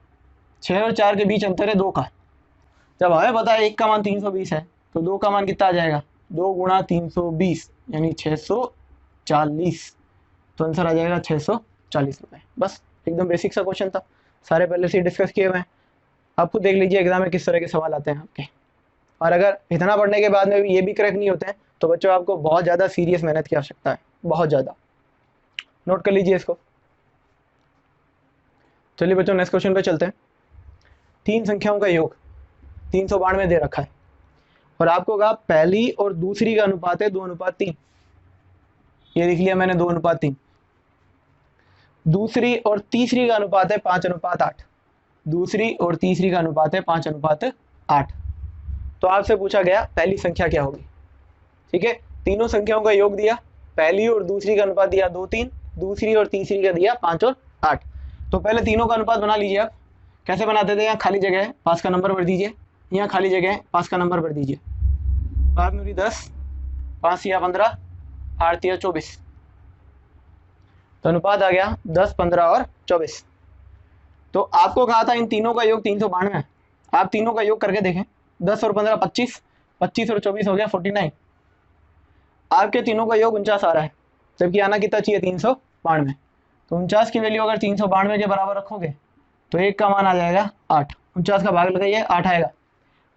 6 और 4 के बीच अंतर है 2 का। जब हमें पता है एक का मान 320 है, तो 2 का मान कितना आ जाएगा, 2 गुणा 320 यानी 640, तो आंसर आ जाएगा 640 रुपये। बस एकदम बेसिक सा क्वेश्चन था, सारे पहले से डिस्कस किए हुए हैं। आप खुद देख लीजिए एग्जाम में किस तरह के सवाल आते हैं आपके, और अगर इतना पढ़ने के बाद में भी ये भी करेक्ट नहीं होते हैं तो बच्चों आपको बहुत ज़्यादा सीरियस मेहनत की आवश्यकता है, बहुत ज़्यादा। नोट कर लीजिए इसको। चलिए बच्चों नेक्स्ट क्वेश्चन पे चलते हैं। 3 संख्याओं का योग 392 दे रखा है, और आपको कहा पहली और दूसरी का अनुपात है 2:3। ये लिख लिया मैंने 2:3। दूसरी और तीसरी का अनुपात है 5:8। दूसरी और तीसरी का अनुपात है 5:8। तो आपसे पूछा गया पहली संख्या क्या होगी। ठीक है, तीनों संख्याओं का योग दिया, पहली और दूसरी का अनुपात दिया 2, 3, दूसरी और तीसरी का दिया 5 और 8। तो पहले तीनों का अनुपात बना लीजिए आप। कैसे बनाते थे, यहाँ खाली जगह है 5 का नंबर भर दीजिए, यहाँ खाली जगह है 5 का नंबर भर दीजिए, 5 दूनी 10, 5 या 15, 8 या 24, तो अनुपात आ गया 10, 15 और 24। तो आपको कहा था इन तीनों का योग 392, आप तीनों का योग करके देखें, 10 और 15 25, 25 और 24 हो गया 49। आपके तीनों का योग 49 आ रहा है, जबकि आना कितना चाहिए 392। तो 49 की वैल्यू अगर 392 के बराबर रखोगे तो एक का मान आ जाएगा 8, 49 का भाग लगाइए 8 आएगा,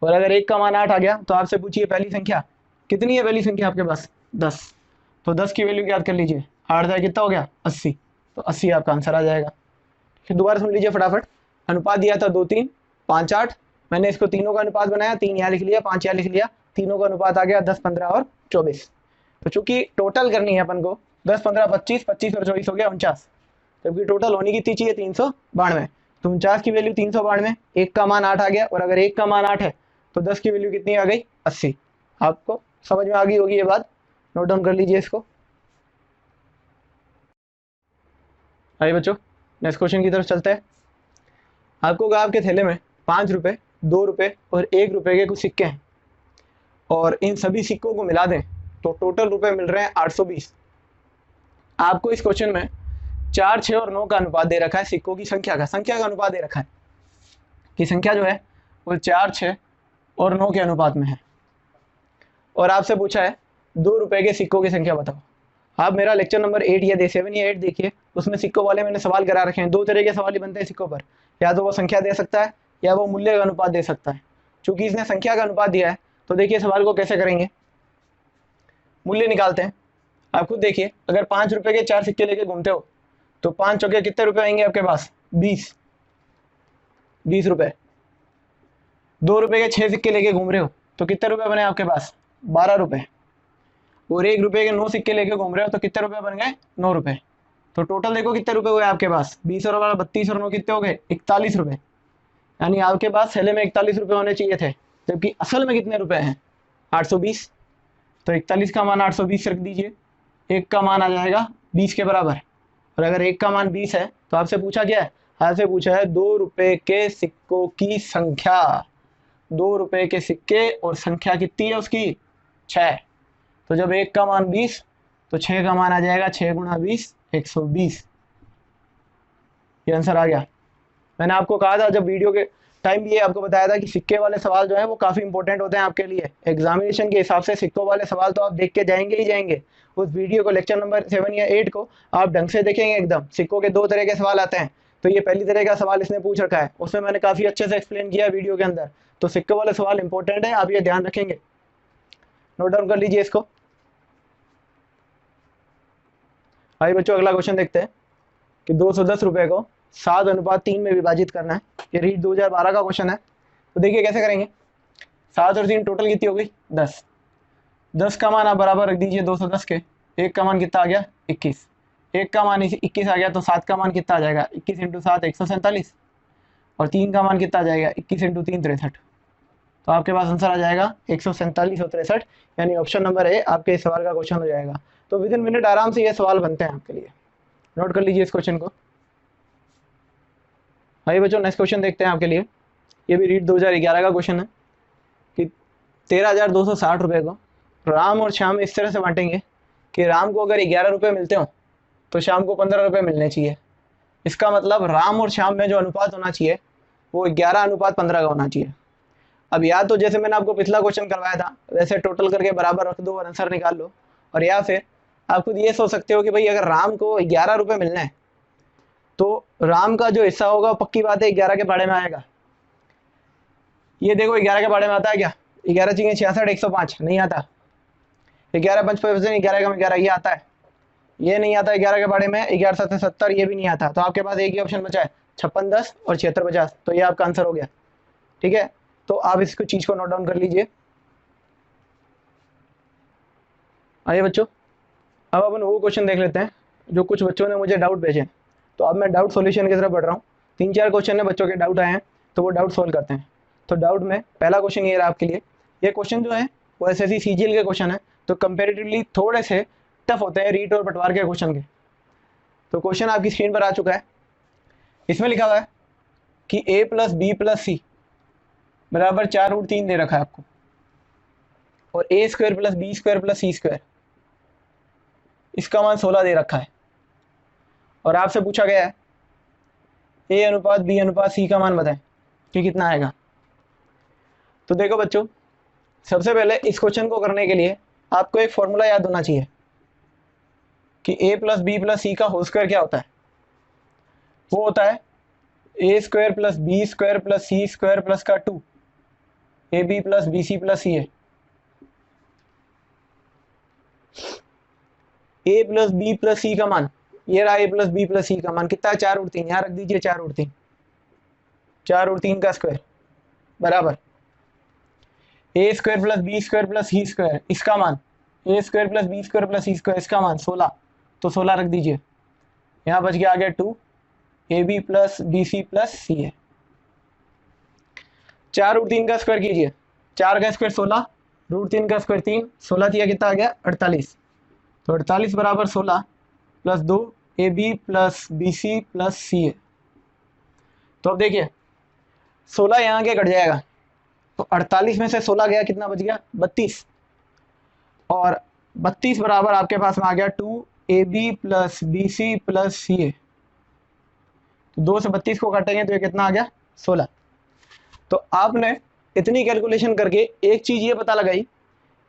और अगर एक का मान 8 आ गया तो आपसे पूछिए पहली संख्या कितनी है, पहली संख्या आपके पास 10, तो 10 की वैल्यू याद कर लीजिए, 8 जाए कितना हो गया 80, तो 80 आपका आंसर आ जाएगा। फिर दोबारा सुन लीजिए फटाफट, अनुपात दिया था 2, 3, 5, 8, मैंने इसको तीनों का अनुपात बनाया, 3 यहाँ लिख लिया, 5 यहाँ लिख लिया, तीनों का अनुपात आ गया 10, 15 और 24। तो चूंकि टोटल करनी है अपन को 10, 15, 25, 25 और 24 हो गया 49, जबकि टोटल होनी कितनी चाहिए 392। तो 49 की वैल्यू 392, एक का मान 8 आ गया, और अगर एक का मान 8 है तो 10 की वैल्यू कितनी आ गई 80। आपको समझ में आ गई होगी ये बात, नोट डाउन कर लीजिए इसको। आइए बच्चों नेक्स्ट क्वेश्चन की तरफ चलते हैं। आपको कहा आपके थैले में 5 रुपये, 2 रुपये और 1 रुपये के कुछ सिक्के हैं, और इन सभी सिक्कों को मिला दें तो टोटल रुपए मिल रहे हैं 820। आपको इस क्वेश्चन में 4, 6 और 9 का अनुपात दे रखा है, सिक्कों की संख्या का अनुपात दे रखा है कि संख्या जो है वो 4, 6 और 9 के अनुपात में है, और आपसे पूछा है 2 रुपये के सिक्कों की संख्या बताओ। आप मेरा लेक्चर नंबर 8 या 7 या 8 देखिए, उसमें सिक्कों वाले मैंने सवाल करा रखे हैं। 2 तरह के सवाल ही बनते हैं सिक्कों पर, या तो वो संख्या दे सकता है या वो मूल्य का अनुपात दे सकता है। चूंकि इसने संख्या का अनुपात दिया है तो देखिए सवाल को कैसे करेंगे, मूल्य निकालते हैं। आप खुद देखिए, अगर 5 रुपये के 4 सिक्के लेके घूमते हो तो 5 चौके कितने रुपए आएंगे आपके पास 20 रुपए। ₹2 के 6 सिक्के लेके घूम रहे हो तो कितने रुपए बने आपके पास? 12 रुपए। और ₹1 के 9 सिक्के लेके घूम रहे हो तो कितने रुपए बन गए? 9 रुपए। तो टोटल देखो कितने रुपए हुए आपके पास, 20 और 32 और 9 कितने हो गए? 41 रुपए। यानी आपके पास थैले में 41 रुपए होने चाहिए थे, जबकि असल में कितने रुपए हैं? 820। तो 41 का मान 820 रख दीजिए, एक का मान आ जाएगा 20 के बराबर। और अगर एक का मान 20 है तो आपसे पूछा क्या है? आपसे पूछा है ₹2 के सिक्कों की संख्या। ₹2 के सिक्के और संख्या कितनी है उसकी? 6। तो जब एक का मान 20 तो 6 का मान आ जाएगा 6 गुणा 20, 120। ये आंसर आ गया। मैंने आपको कहा था जब वीडियो के टाइम भी ये आपको बताया था कि सिक्के वाले सवाल जो है वो काफ़ी इंपॉर्टेंट होते हैं आपके लिए। एग्जामिनेशन के हिसाब से सिक्कों वाले सवाल तो आप देख के जाएंगे ही जाएंगे। उस वीडियो को लेक्चर नंबर 7 या 8 को आप ढंग से देखेंगे एकदम। सिक्कों के 2 तरह के सवाल आते हैं, तो ये पहली तरह का सवाल इसने पूछ रखा है, उसमें मैंने काफ़ी अच्छे से एक्सप्लेन किया वीडियो के अंदर। तो सिक्कों वाले सवाल इंपॉर्टेंट है, आप ये ध्यान रखेंगे, नोट डाउन कर लीजिए इसको। आइए बच्चों अगला क्वेश्चन देखते हैं कि 210 रुपये को 7:3 में विभाजित करना है। ये रीट 2012 का क्वेश्चन है। तो देखिए कैसे करेंगे। 7 और 3 टोटल कितनी हो गई? 10। 10 का मान आप बराबर रख दीजिए 210 के। एक का मान कितना आ गया? 21। एक का मान 21 आ गया तो 7 का मान कितना आ जाएगा? 21 × 7 147। और 3 का मान कितना आ जाएगा? 21 × 3 63। तो आपके पास आंसर आ जाएगा 147 और 63, यानी ऑप्शन नंबर ए आपके इस सवाल का क्वेश्चन हो जाएगा। तो विद इन मिनट आराम से ये सवाल बनते हैं आपके लिए, नोट कर लीजिए इस क्वेश्चन को। आइए बच्चों नेक्स्ट क्वेश्चन देखते हैं आपके लिए। ये भी रीट 2011 का क्वेश्चन है कि 13,260 रुपये को राम और श्याम इस तरह से बांटेंगे कि राम को अगर 11 रुपये मिलते हो तो श्याम को 15 रुपये मिलने चाहिए। इसका मतलब राम और श्याम में जो अनुपात होना चाहिए वो 11:15 का होना चाहिए। अब या तो जैसे मैंने आपको पिछला क्वेश्चन करवाया था वैसे टोटल करके बराबर रख दो और आंसर निकाल लो, और या फिर आप खुद ये सोच सकते हो कि भाई अगर राम को 11 रुपये मिलना है तो राम का जो हिस्सा होगा पक्की बात है 11 के पाड़े में आएगा। ये देखो 11 के पाड़े में आता है क्या? 11 × 66 105 नहीं आता। 11 × 5 = 11 का 11 ये आता है, ये नहीं आता 11 के पाड़े में। 11 × 7 = 70 ये भी नहीं आता। तो आपके पास एक ही ऑप्शन बचा है 56 10 और 76 50। तो ये आपका आंसर हो गया। ठीक है, तो आप इसको चीज को नोट डाउन कर लीजिए। आइए बच्चों अब अपन वो क्वेश्चन देख लेते हैं जो कुछ बच्चों ने मुझे डाउट भेजे। तो अब मैं डाउट सॉल्यूशन की तरफ बढ़ रहा हूँ। 3-4 क्वेश्चन में बच्चों के डाउट आए हैं तो वो डाउट सॉल्व करते हैं। तो डाउट में पहला क्वेश्चन ये रहा आपके लिए। ये क्वेश्चन जो है वो SSC CGL के क्वेश्चन है, तो कंपेरेटिवली थोड़े से टफ होते हैं रीट और पटवार के क्वेश्चन के। तो क्वेश्चन आपकी स्क्रीन पर आ चुका है। इसमें लिखा हुआ है कि A + B + C बराबर 4√3 दे रखा है आपको, और A² + B² + C², इसका मान 16 दे रखा है। और आपसे पूछा गया है A:B:C का मान बताएं कि कितना आएगा। तो देखो बच्चों सबसे पहले इस क्वेश्चन को करने के लिए आपको एक फॉर्मूला याद होना चाहिए कि A + B + C का होल स्क्वायर क्या होता है। वो होता है A² + B² + C² + का 2 AB + BC + CA। A + B + C का मान ये रहा। A + B + C का मान कितना है? 4√3। यहाँ रख दीजिए 4√3। 4√3 का स्क्वायर बराबर A² + B² + C², इसका मान A² + B² + C², इसका मान 16। तो 16 रख दीजिए। यहाँ बच गया आ गया 2 AB + BC + CA। 4√3 का स्क्वायर कीजिए। 4 का स्क्वायर 16, √3 का स्क्वायर 3, 16 दिया कितना आ गया? 48। तो 48 बराबर 16 + 2 AB + BC + CA। तो अब देखिए 16 यहाँ के कट जाएगा तो 48 में से 16 गया, कितना बच गया? 32। और 32 बराबर आपके पास में आ गया 2 AB + BC + CA। तो 2 से 32 को काटेंगे तो ये कितना आ गया? 16। तो आपने इतनी कैलकुलेशन करके एक चीज ये पता लगाई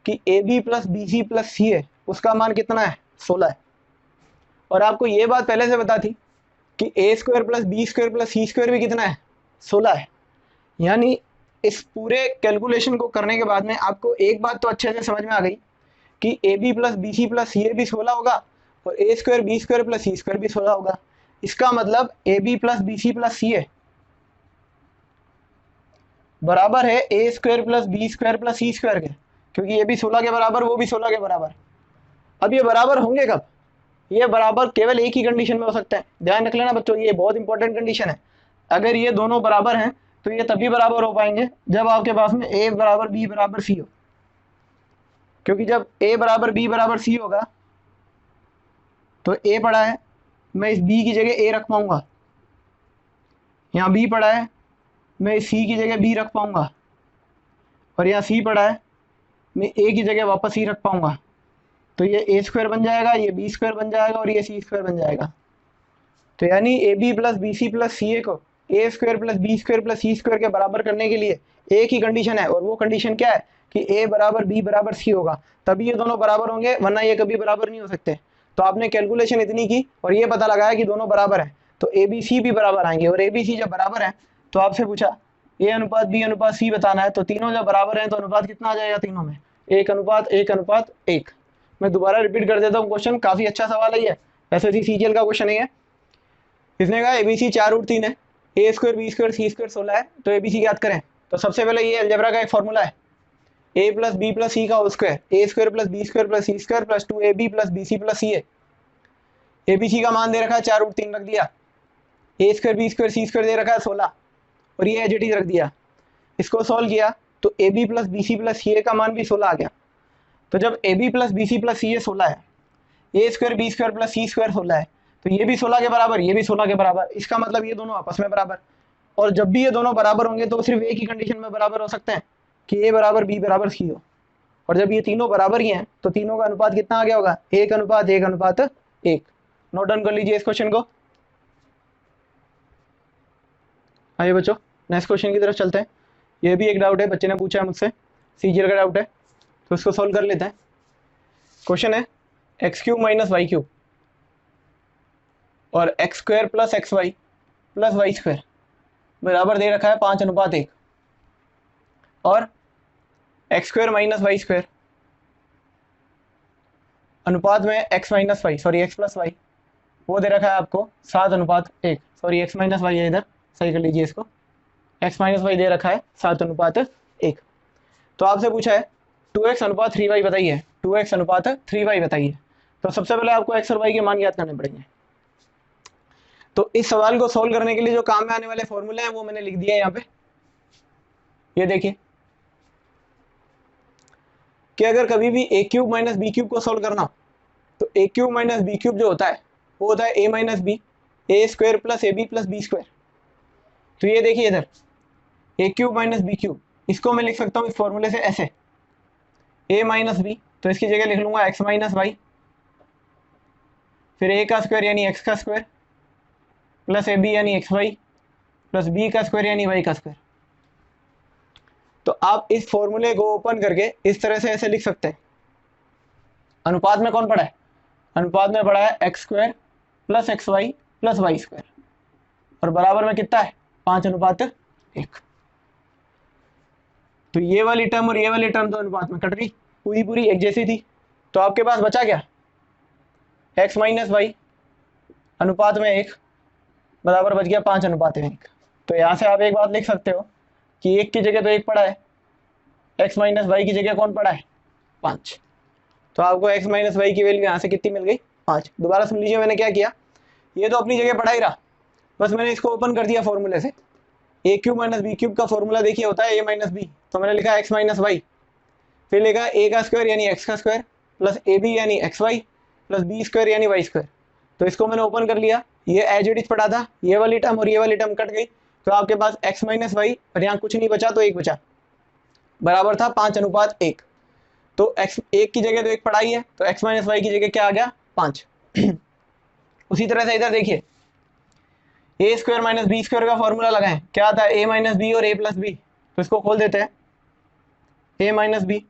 कि AB + BC + CA उसका मान कितना है? 16 है। और आपको ये बात पहले से पता थी कि A² + B² + C² भी कितना है? 16 है। यानी इस पूरे कैलकुलेशन को करने के बाद में आपको एक बात तो अच्छे से समझ में आ गई कि AB + BC + CA भी 16 होगा और A² B² + C² भी 16 होगा। इसका मतलब AB + BC + CA बराबर है a square plus B square plus c square के, क्योंकि ये भी 16 के बराबर, वो भी 16 के बराबर। अब ये बराबर होंगे कब? ये बराबर केवल एक ही कंडीशन में हो सकते हैं। ध्यान रख लेना बच्चों, ये बहुत इंपॉर्टेंट कंडीशन है। अगर ये दोनों बराबर हैं तो ये तभी बराबर हो पाएंगे जब आपके पास में ए बराबर बी बराबर सी हो, क्योंकि जब ए बराबर बी बराबर सी होगा तो ए पड़ा है, मैं इस बी की जगह ए रख पाऊंगा, यहाँ बी पड़ा है, मैं इस सी की जगह बी रख पाऊंगा, और यहाँ सी पड़ा है, मैं ए की जगह वापस सी रख पाऊंगा। तो ये ए स्क्वायर बन जाएगा, ये बी स्क्वायर बन जाएगा, और ये सी स्क्वायर बन जाएगा। तो यानी a B plus b c plus c a को a square plus B square plus c square के बराबर करने के लिए एक ही कंडीशन है, और वो कंडीशन क्या है कि ए बराबर बी बराबर सी होगा, तभी ये दोनों बराबर होंगे, वरना ये कभी बराबर नहीं हो सकते। तो आपने कैलकुलेशन इतनी की और ये पता लगाया कि दोनों बराबर हैं, तो ए बी सी भी बराबर आएंगे, और ए बी सी जब बराबर हैं तो आपसे पूछा ए अनुपात बी अनुपात सी बताना है, तो तीनों जब बराबर हैं तो अनुपात कितना आ जाएगा तीनों में? 1:1:1। मैं दोबारा रिपीट कर देता हूँ क्वेश्चन, काफ़ी अच्छा सवाल है ये, एसएससी सीजीएल का क्वेश्चन है। इसने कहा एबीसी 4√3 है, a square b square c square 16 है, तो एबीसी याद करें। तो सबसे पहले ये अलजेब्रा का एक फॉर्मूला है, a plus b plus c का whole square, a square plus B square plus c square plus 2ab plus b c plus c a. ABC का मान दे रखा है 4√3 रख दिया, a square b square c square दे रखा है 16, और ये एज इट इज रख दिया। इसको सॉल्व किया तो a B plus b c plus c a का मान भी 16 आ गया। तो जब a B plus b c plus c a 16 है, a square b square plus c square 16 है, तो ये भी 16 के बराबर, ये भी 16 के बराबर, इसका मतलब ये दोनों आपस में बराबर। और जब भी ये दोनों बराबर होंगे तो सिर्फ एक ही कंडीशन में बराबर हो सकते हैं कि ए बराबर बी बराबर सी हो। और जब ये तीनों बराबर ही हैं तो तीनों का अनुपात कितना आ गया होगा? 1:1:1। नोट डाउन कर लीजिए इस क्वेश्चन को। आइए बच्चों नेक्स्ट क्वेश्चन की तरफ चलते हैं। ये भी एक डाउट है, बच्चे ने पूछा है मुझसे, सीजीएल का डाउट है, तो इसको सॉल्व कर लेते हैं। क्वेश्चन है x³ माइनस y³ और x² plus xy plus y² बराबर दे रखा है 5:1, और x² माइनस y² अनुपात में x minus Y, sorry x plus Y, वो दे रखा है आपको 7:1, सॉरी x माइनस वाई है इधर, सही कर लीजिए इसको, x माइनस वाई दे रखा है 7:1। तो आपसे पूछा है 2x अनुपात 3y बताइए, 2x अनुपात 3y बताइए। तो सबसे पहले आपको x और y के मान याद करने पड़ेंगे। तो इस सवाल को सॉल्व करने के लिए जो काम में आने वाले फॉर्मूले हैं वो मैंने लिख दिया है यहाँ पे। ये देखिए कि अगर कभी भी a³ माइनस b³ को सॉल्व करना हो तो a³ माइनस b³ जो होता है वो होता है a minus B, A square plus A B plus B square. तो ये देखिए इधर a³ माइनस b³, इसको मैं लिख सकता हूँ इस फॉर्मूले से ऐसे, a माइनस बी, तो इसकी जगह लिख लूंगा x माइनस वाई, फिर a का स्क्वायर यानी x का स्क्वायर प्लस ab यानी xy प्लस b का स्क्वायर यानी y का स्क्वायर। तो आप इस फॉर्मूले को ओपन करके इस तरह से ऐसे लिख सकते हैं। अनुपात में कौन पड़ा है? अनुपात में पड़ा है x² plus xy plus y², और बराबर में कितना है? 5:1। तो ये वाली टर्म और ये वाली टर्म तो अनुपात में कट गई, पूरी पूरी एक जैसी थी। तो आपके पास बचा क्या? x माइनस वाई अनुपात में 1 बराबर बच गया 5:1। तो यहाँ से आप एक बात लिख सकते हो कि 1 की जगह तो 1 पड़ा है, x माइनस वाई की जगह कौन पड़ा है? 5। तो आपको x माइनस वाई की वैल्यू यहाँ से कितनी मिल गई? 5। दोबारा सुन लीजिए मैंने क्या किया, ये तो अपनी जगह पड़ा ही रहा, बस मैंने इसको ओपन कर दिया फॉर्मूले से। a³ माइनस b³ का फॉर्मूला देखिए होता है a माइनस बी, तो मैंने लिखा x माइनस वाई, फिर लिखा a का स्क्वायर यानी x का स्क्वायर प्लस ab यानी xy प्लस b स्क्वायर यानी y²। तो इसको मैंने ओपन कर लिया, ये एज इट इज पड़ा था, ये वाली टर्म और ये वाली टर्म कट गई, तो आपके पास x माइनस वाई और यहाँ कुछ नहीं बचा तो 1 बचा, बराबर था 5:1। तो x 1 की जगह तो 1 पड़ा ही है, तो x माइनस वाई की जगह क्या आ गया? 5। उसी तरह से इधर देखिए ए स्क्वायर माइनस बी स्क्वायर का फॉर्मूला लगाएं, क्या आता है? ए माइनस बी और ए प्लस बी। तो इसको खोल देते हैं, ए माइनस बी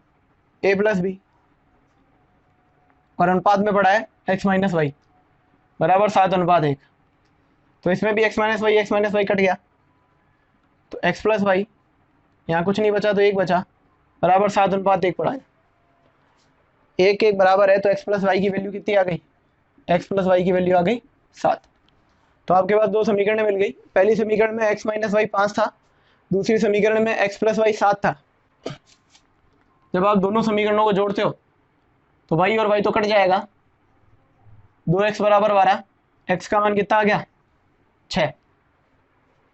ए प्लस बी, और अनुपात में पड़ा है x माइनस वाई बराबर 7:1। तो इसमें भी x माइनस वाई कट गया, तो x प्लस वाई, यहाँ कुछ नहीं बचा तो 1 बचा, बराबर 7:1 पड़ा है। 1 बराबर है, तो x प्लस वाई की वैल्यू कितनी आ गई? x प्लस वाई की वैल्यू आ गई 7। तो आपके पास 2 समीकरण मिल गई। पहली समीकरण में x माइनस वाई 5 था, दूसरी समीकरण में x प्लस वाई 7 था। जब आप दोनों समीकरणों को जोड़ते हो तो y और y तो कट जाएगा, 2x बराबर 12, x का मान कितना आ गया 6।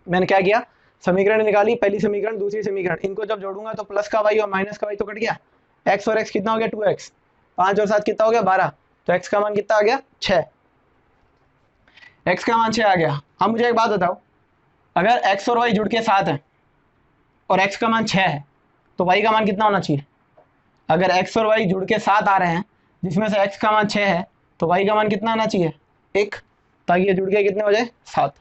मैंने क्या किया, समीकरण निकाली, पहली समीकरण दूसरी समीकरण, इनको जब जोड़ूंगा तो प्लस का y और माइनस का y तो कट गया, x और x कितना हो गया 2x, 5 और 7 कितना हो गया 12, तो x का मान कितना आ गया 6। x का मान 6 आ गया। अब मुझे एक बात बताओ, अगर x और y जुड़ के 7 है और x का मान 6 है तो y का मान कितना होना चाहिए। अगर x और y जुड़ के 7 आ रहे हैं जिसमें से x का मान 6 है तो y का मान कितना आना चाहिए 1, ताकि ये जुड़ के कितने हो जाए 7।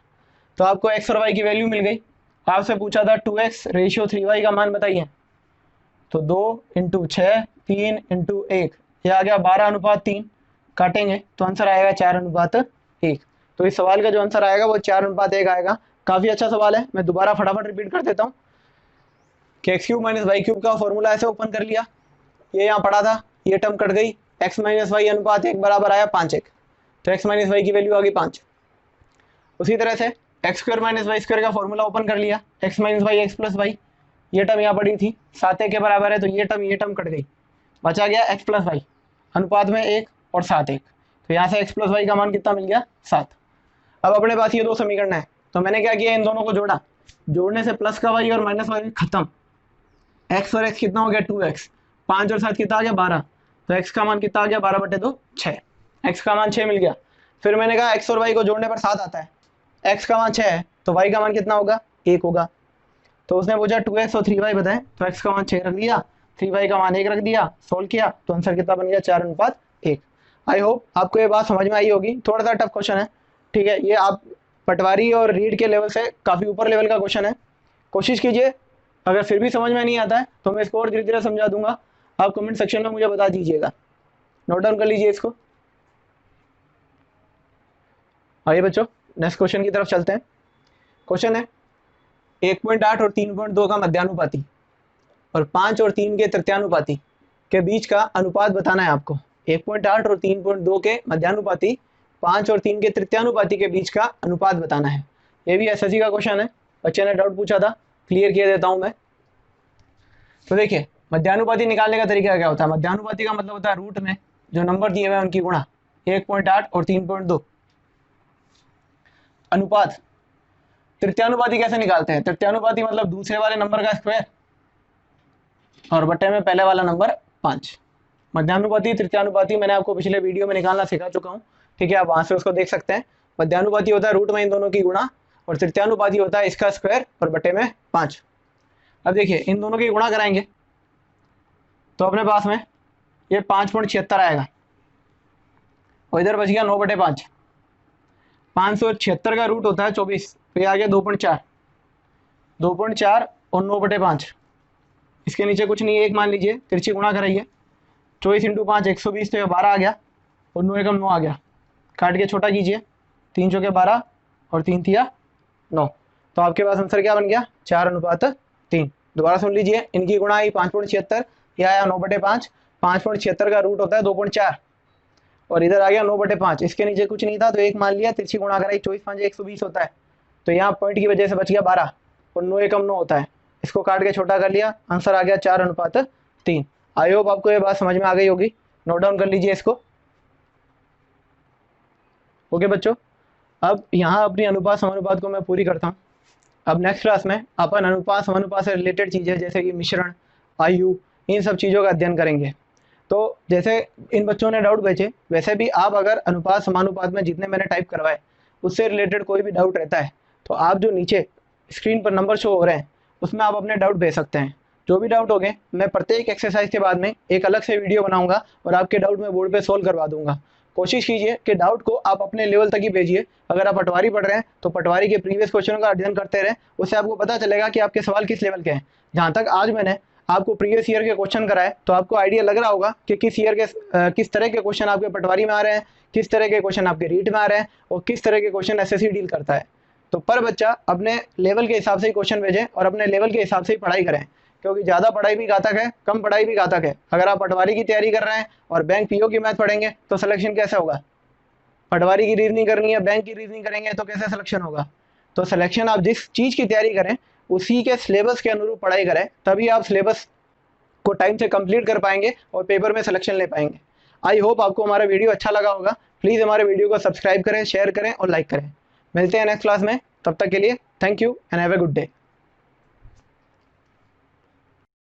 तो आपको x और y की वैल्यू मिल गई। आपसे पूछा था 2x रेशियो 3y का मान बताइए, तो 2 इंटू 6 3 इंटू 1, यह आ गया 12:3। काटेंगे तो आंसर आएगा 4:1। तो इस सवाल का जो आंसर आएगा वो 4:1 आएगा। काफ़ी अच्छा सवाल है, मैं दोबारा फटाफट रिपीट कर देता हूँ कि x cube minus y cube का फॉर्मूला ऐसे ओपन कर लिया, ये यहाँ पड़ा था, ये टर्म कट गई, x माइनस वाई अनुपात 1 बराबर आया 5:1, तो x माइनस वाई की वैल्यू आ गई 5। उसी तरह से x square minus y square का फॉर्मूला ओपन कर लिया, x minus y x plus y, ये टर्म यहाँ पड़ी थी 7:1 के बराबर है, तो ये टर्म कट गई, बचा गया x प्लस वाई अनुपात में 1 और 7:1, तो यहाँ से x प्लस वाई का मान कितना मिल गया 7। अब अपने पास ये दो समीकरण है, तो मैंने क्या किया, इन दोनों को जोड़ा, जोड़ने से प्लस का वाई और माइनस वाई खत्म, x और x कितना हो गया 2x, 5 और 7 कितना आ गया 12, तो x का मान कितना आ गया 12/2 6, x का मान 6 मिल गया। फिर मैंने कहा x और y को जोड़ने पर 7 आता है, x का मान 6 है तो y का मान कितना होगा 1 होगा। तो उसने पूछा 2x और 3y बताएं, तो x का मान 6 रख दिया, 3y का मान 1 रख दिया, सोल्व किया तो आंसर कितना बन गया 4:1। आई होप आपको ये बात समझ में आई होगी। थोड़ा सा टफ क्वेश्चन है, ठीक है, ये आप पटवारी और रीड के लेवल से काफ़ी ऊपर लेवल का क्वेश्चन है, कोशिश कीजिए। अगर फिर भी समझ में नहीं आता है तो मैं इसको और धीरे धीरे समझा दूंगा, आप कमेंट सेक्शन में मुझे बता दीजिएगा, नोट डाउन कर लीजिए इसको। आइए बच्चों नेक्स्ट क्वेश्चन की तरफ चलते हैं। क्वेश्चन है 1.8 और 3.2 का मध्यानुपाती और 5 और 3 के तृतीयानुपाती के बीच का अनुपात बताना है आपको। 1.8 और 3.2 के मध्यानुपाती, 5 और 3 के तृतीयानुपाती के बीच का अनुपात बताना है। ये भी एसएससी का क्वेश्चन है, बच्चे ने डाउट पूछा था, क्लियर किया देता हूं मैं। तो देखिए मध्यानुपाती निकालने का तरीका क्या होता है, मध्यानुपाती का मतलब होता है रूट में जो नंबर दिए हुए हैं उनकी गुणा, 1.8 और 3.2। अनुपात, तृतीयानुपाती कैसे निकालते हैं, तृतीयानुपाती मतलब दूसरे वाले नंबर का स्क्वायर और बट्टे में पहले वाला नंबर 5। मध्यानुपाती तृतीयानुपाती मैंने आपको पिछले वीडियो में निकालना सिखा चुका हूँ, ठीक है, आप वहां से उसको देख सकते हैं। मध्यानुपाती होता है रूट में इन दोनों की गुणा, और तृतीयानुपाती होता है इसका स्क्वायर और बटे में 5। अब देखिए इन दोनों की गुणा कराएंगे तो अपने पास में ये 5.76 आएगा और इधर बच गया 9/5। 576 का रूट होता है 24, तो ये आ गया 2.4, 2.4 और 9/5, इसके नीचे कुछ नहीं है, एक मान लीजिए, तिरछी गुणा कराइए, 24 इंटू 5 120, तो ये 12 आ गया और 9 एकम 9 आ गया, काट के छोटा कीजिए, 3 चौके 12 और 3 तिया 9, तो आपके पास आंसर क्या बन गया 4:3। दोबारा सुन लीजिए, इनकी गुणा आई 5.76, यह आया 9/5, 5.76 का रूट होता है 2.4 और इधर आ गया 9/5, इसके नीचे कुछ नहीं था तो एक मान लिया, तिरछी गुणा कराई, 24 5 120 होता है, तो यहाँ पॉइंट की वजह से बच गया 12 और 9 एकम 9 होता है, इसको काट के छोटा कर लिया, आंसर आ गया 4:3। आई होप आपको ये बात समझ में आ गई होगी, नोट डाउन कर लीजिए इसको। ओके बच्चों, अब यहाँ अपनी अनुपात समानुपात को मैं पूरी करता हूँ। अब नेक्स्ट क्लास में अपन अनुपात समानुपात से रिलेटेड चीज़ें जैसे कि मिश्रण, आयु, इन सब चीज़ों का अध्ययन करेंगे। तो जैसे इन बच्चों ने डाउट भेजे, वैसे भी आप अगर अनुपात समानुपात में जितने मैंने टाइप करवाए उससे रिलेटेड कोई भी डाउट रहता है तो आप जो नीचे स्क्रीन पर नंबर शो हो रहे हैं उसमें आप अपने डाउट भेज सकते हैं। जो भी डाउट हो गए मैं प्रत्येक एक्सरसाइज के बाद में एक अलग से वीडियो बनाऊंगा और आपके डाउट में बोर्ड पे सोल्व करवा दूंगा। कोशिश कीजिए कि डाउट को आप अपने लेवल तक ही भेजिए। अगर आप पटवारी पढ़ रहे हैं तो पटवारी के प्रीवियस क्वेश्चनों का अध्ययन करते रहें, उससे आपको पता चलेगा कि आपके सवाल किस लेवल के हैं। जहाँ तक आज मैंने आपको प्रीवियस ईयर के क्वेश्चन कराए तो आपको आइडिया लग रहा होगा कि किस ईयर के किस तरह के क्वेश्चन आपके पटवारी में आ रहे हैं, किस तरह के क्वेश्चन आपके रीट में आ रहे हैं और किस तरह के क्वेश्चन एसएससी डील करता है। तो पर बच्चा अपने लेवल के हिसाब से ही क्वेश्चन भेजें और अपने लेवल के हिसाब से ही पढ़ाई करें, क्योंकि ज़्यादा पढ़ाई भी घातक है, कम पढ़ाई भी घातक है। अगर आप पटवारी की तैयारी कर रहे हैं और बैंक पीओ की मैथ पढ़ेंगे तो सिलेक्शन कैसे होगा, पटवारी की रीजनिंग करनी है बैंक की रीजनिंग करेंगे तो कैसे सिलेक्शन होगा। तो सिलेक्शन आप जिस चीज़ की तैयारी करें उसी के सिलेबस के अनुरूप पढ़ाई करें, तभी आप सिलेबस को टाइम से कंप्लीट कर पाएंगे और पेपर में सिलेक्शन ले पाएंगे। आई होप आपको हमारा वीडियो अच्छा लगा होगा। प्लीज़ हमारे वीडियो को सब्सक्राइब करें, शेयर करें और लाइक करें। मिलते हैं नेक्स्ट क्लास में, तब तक के लिए thank you and have a good day.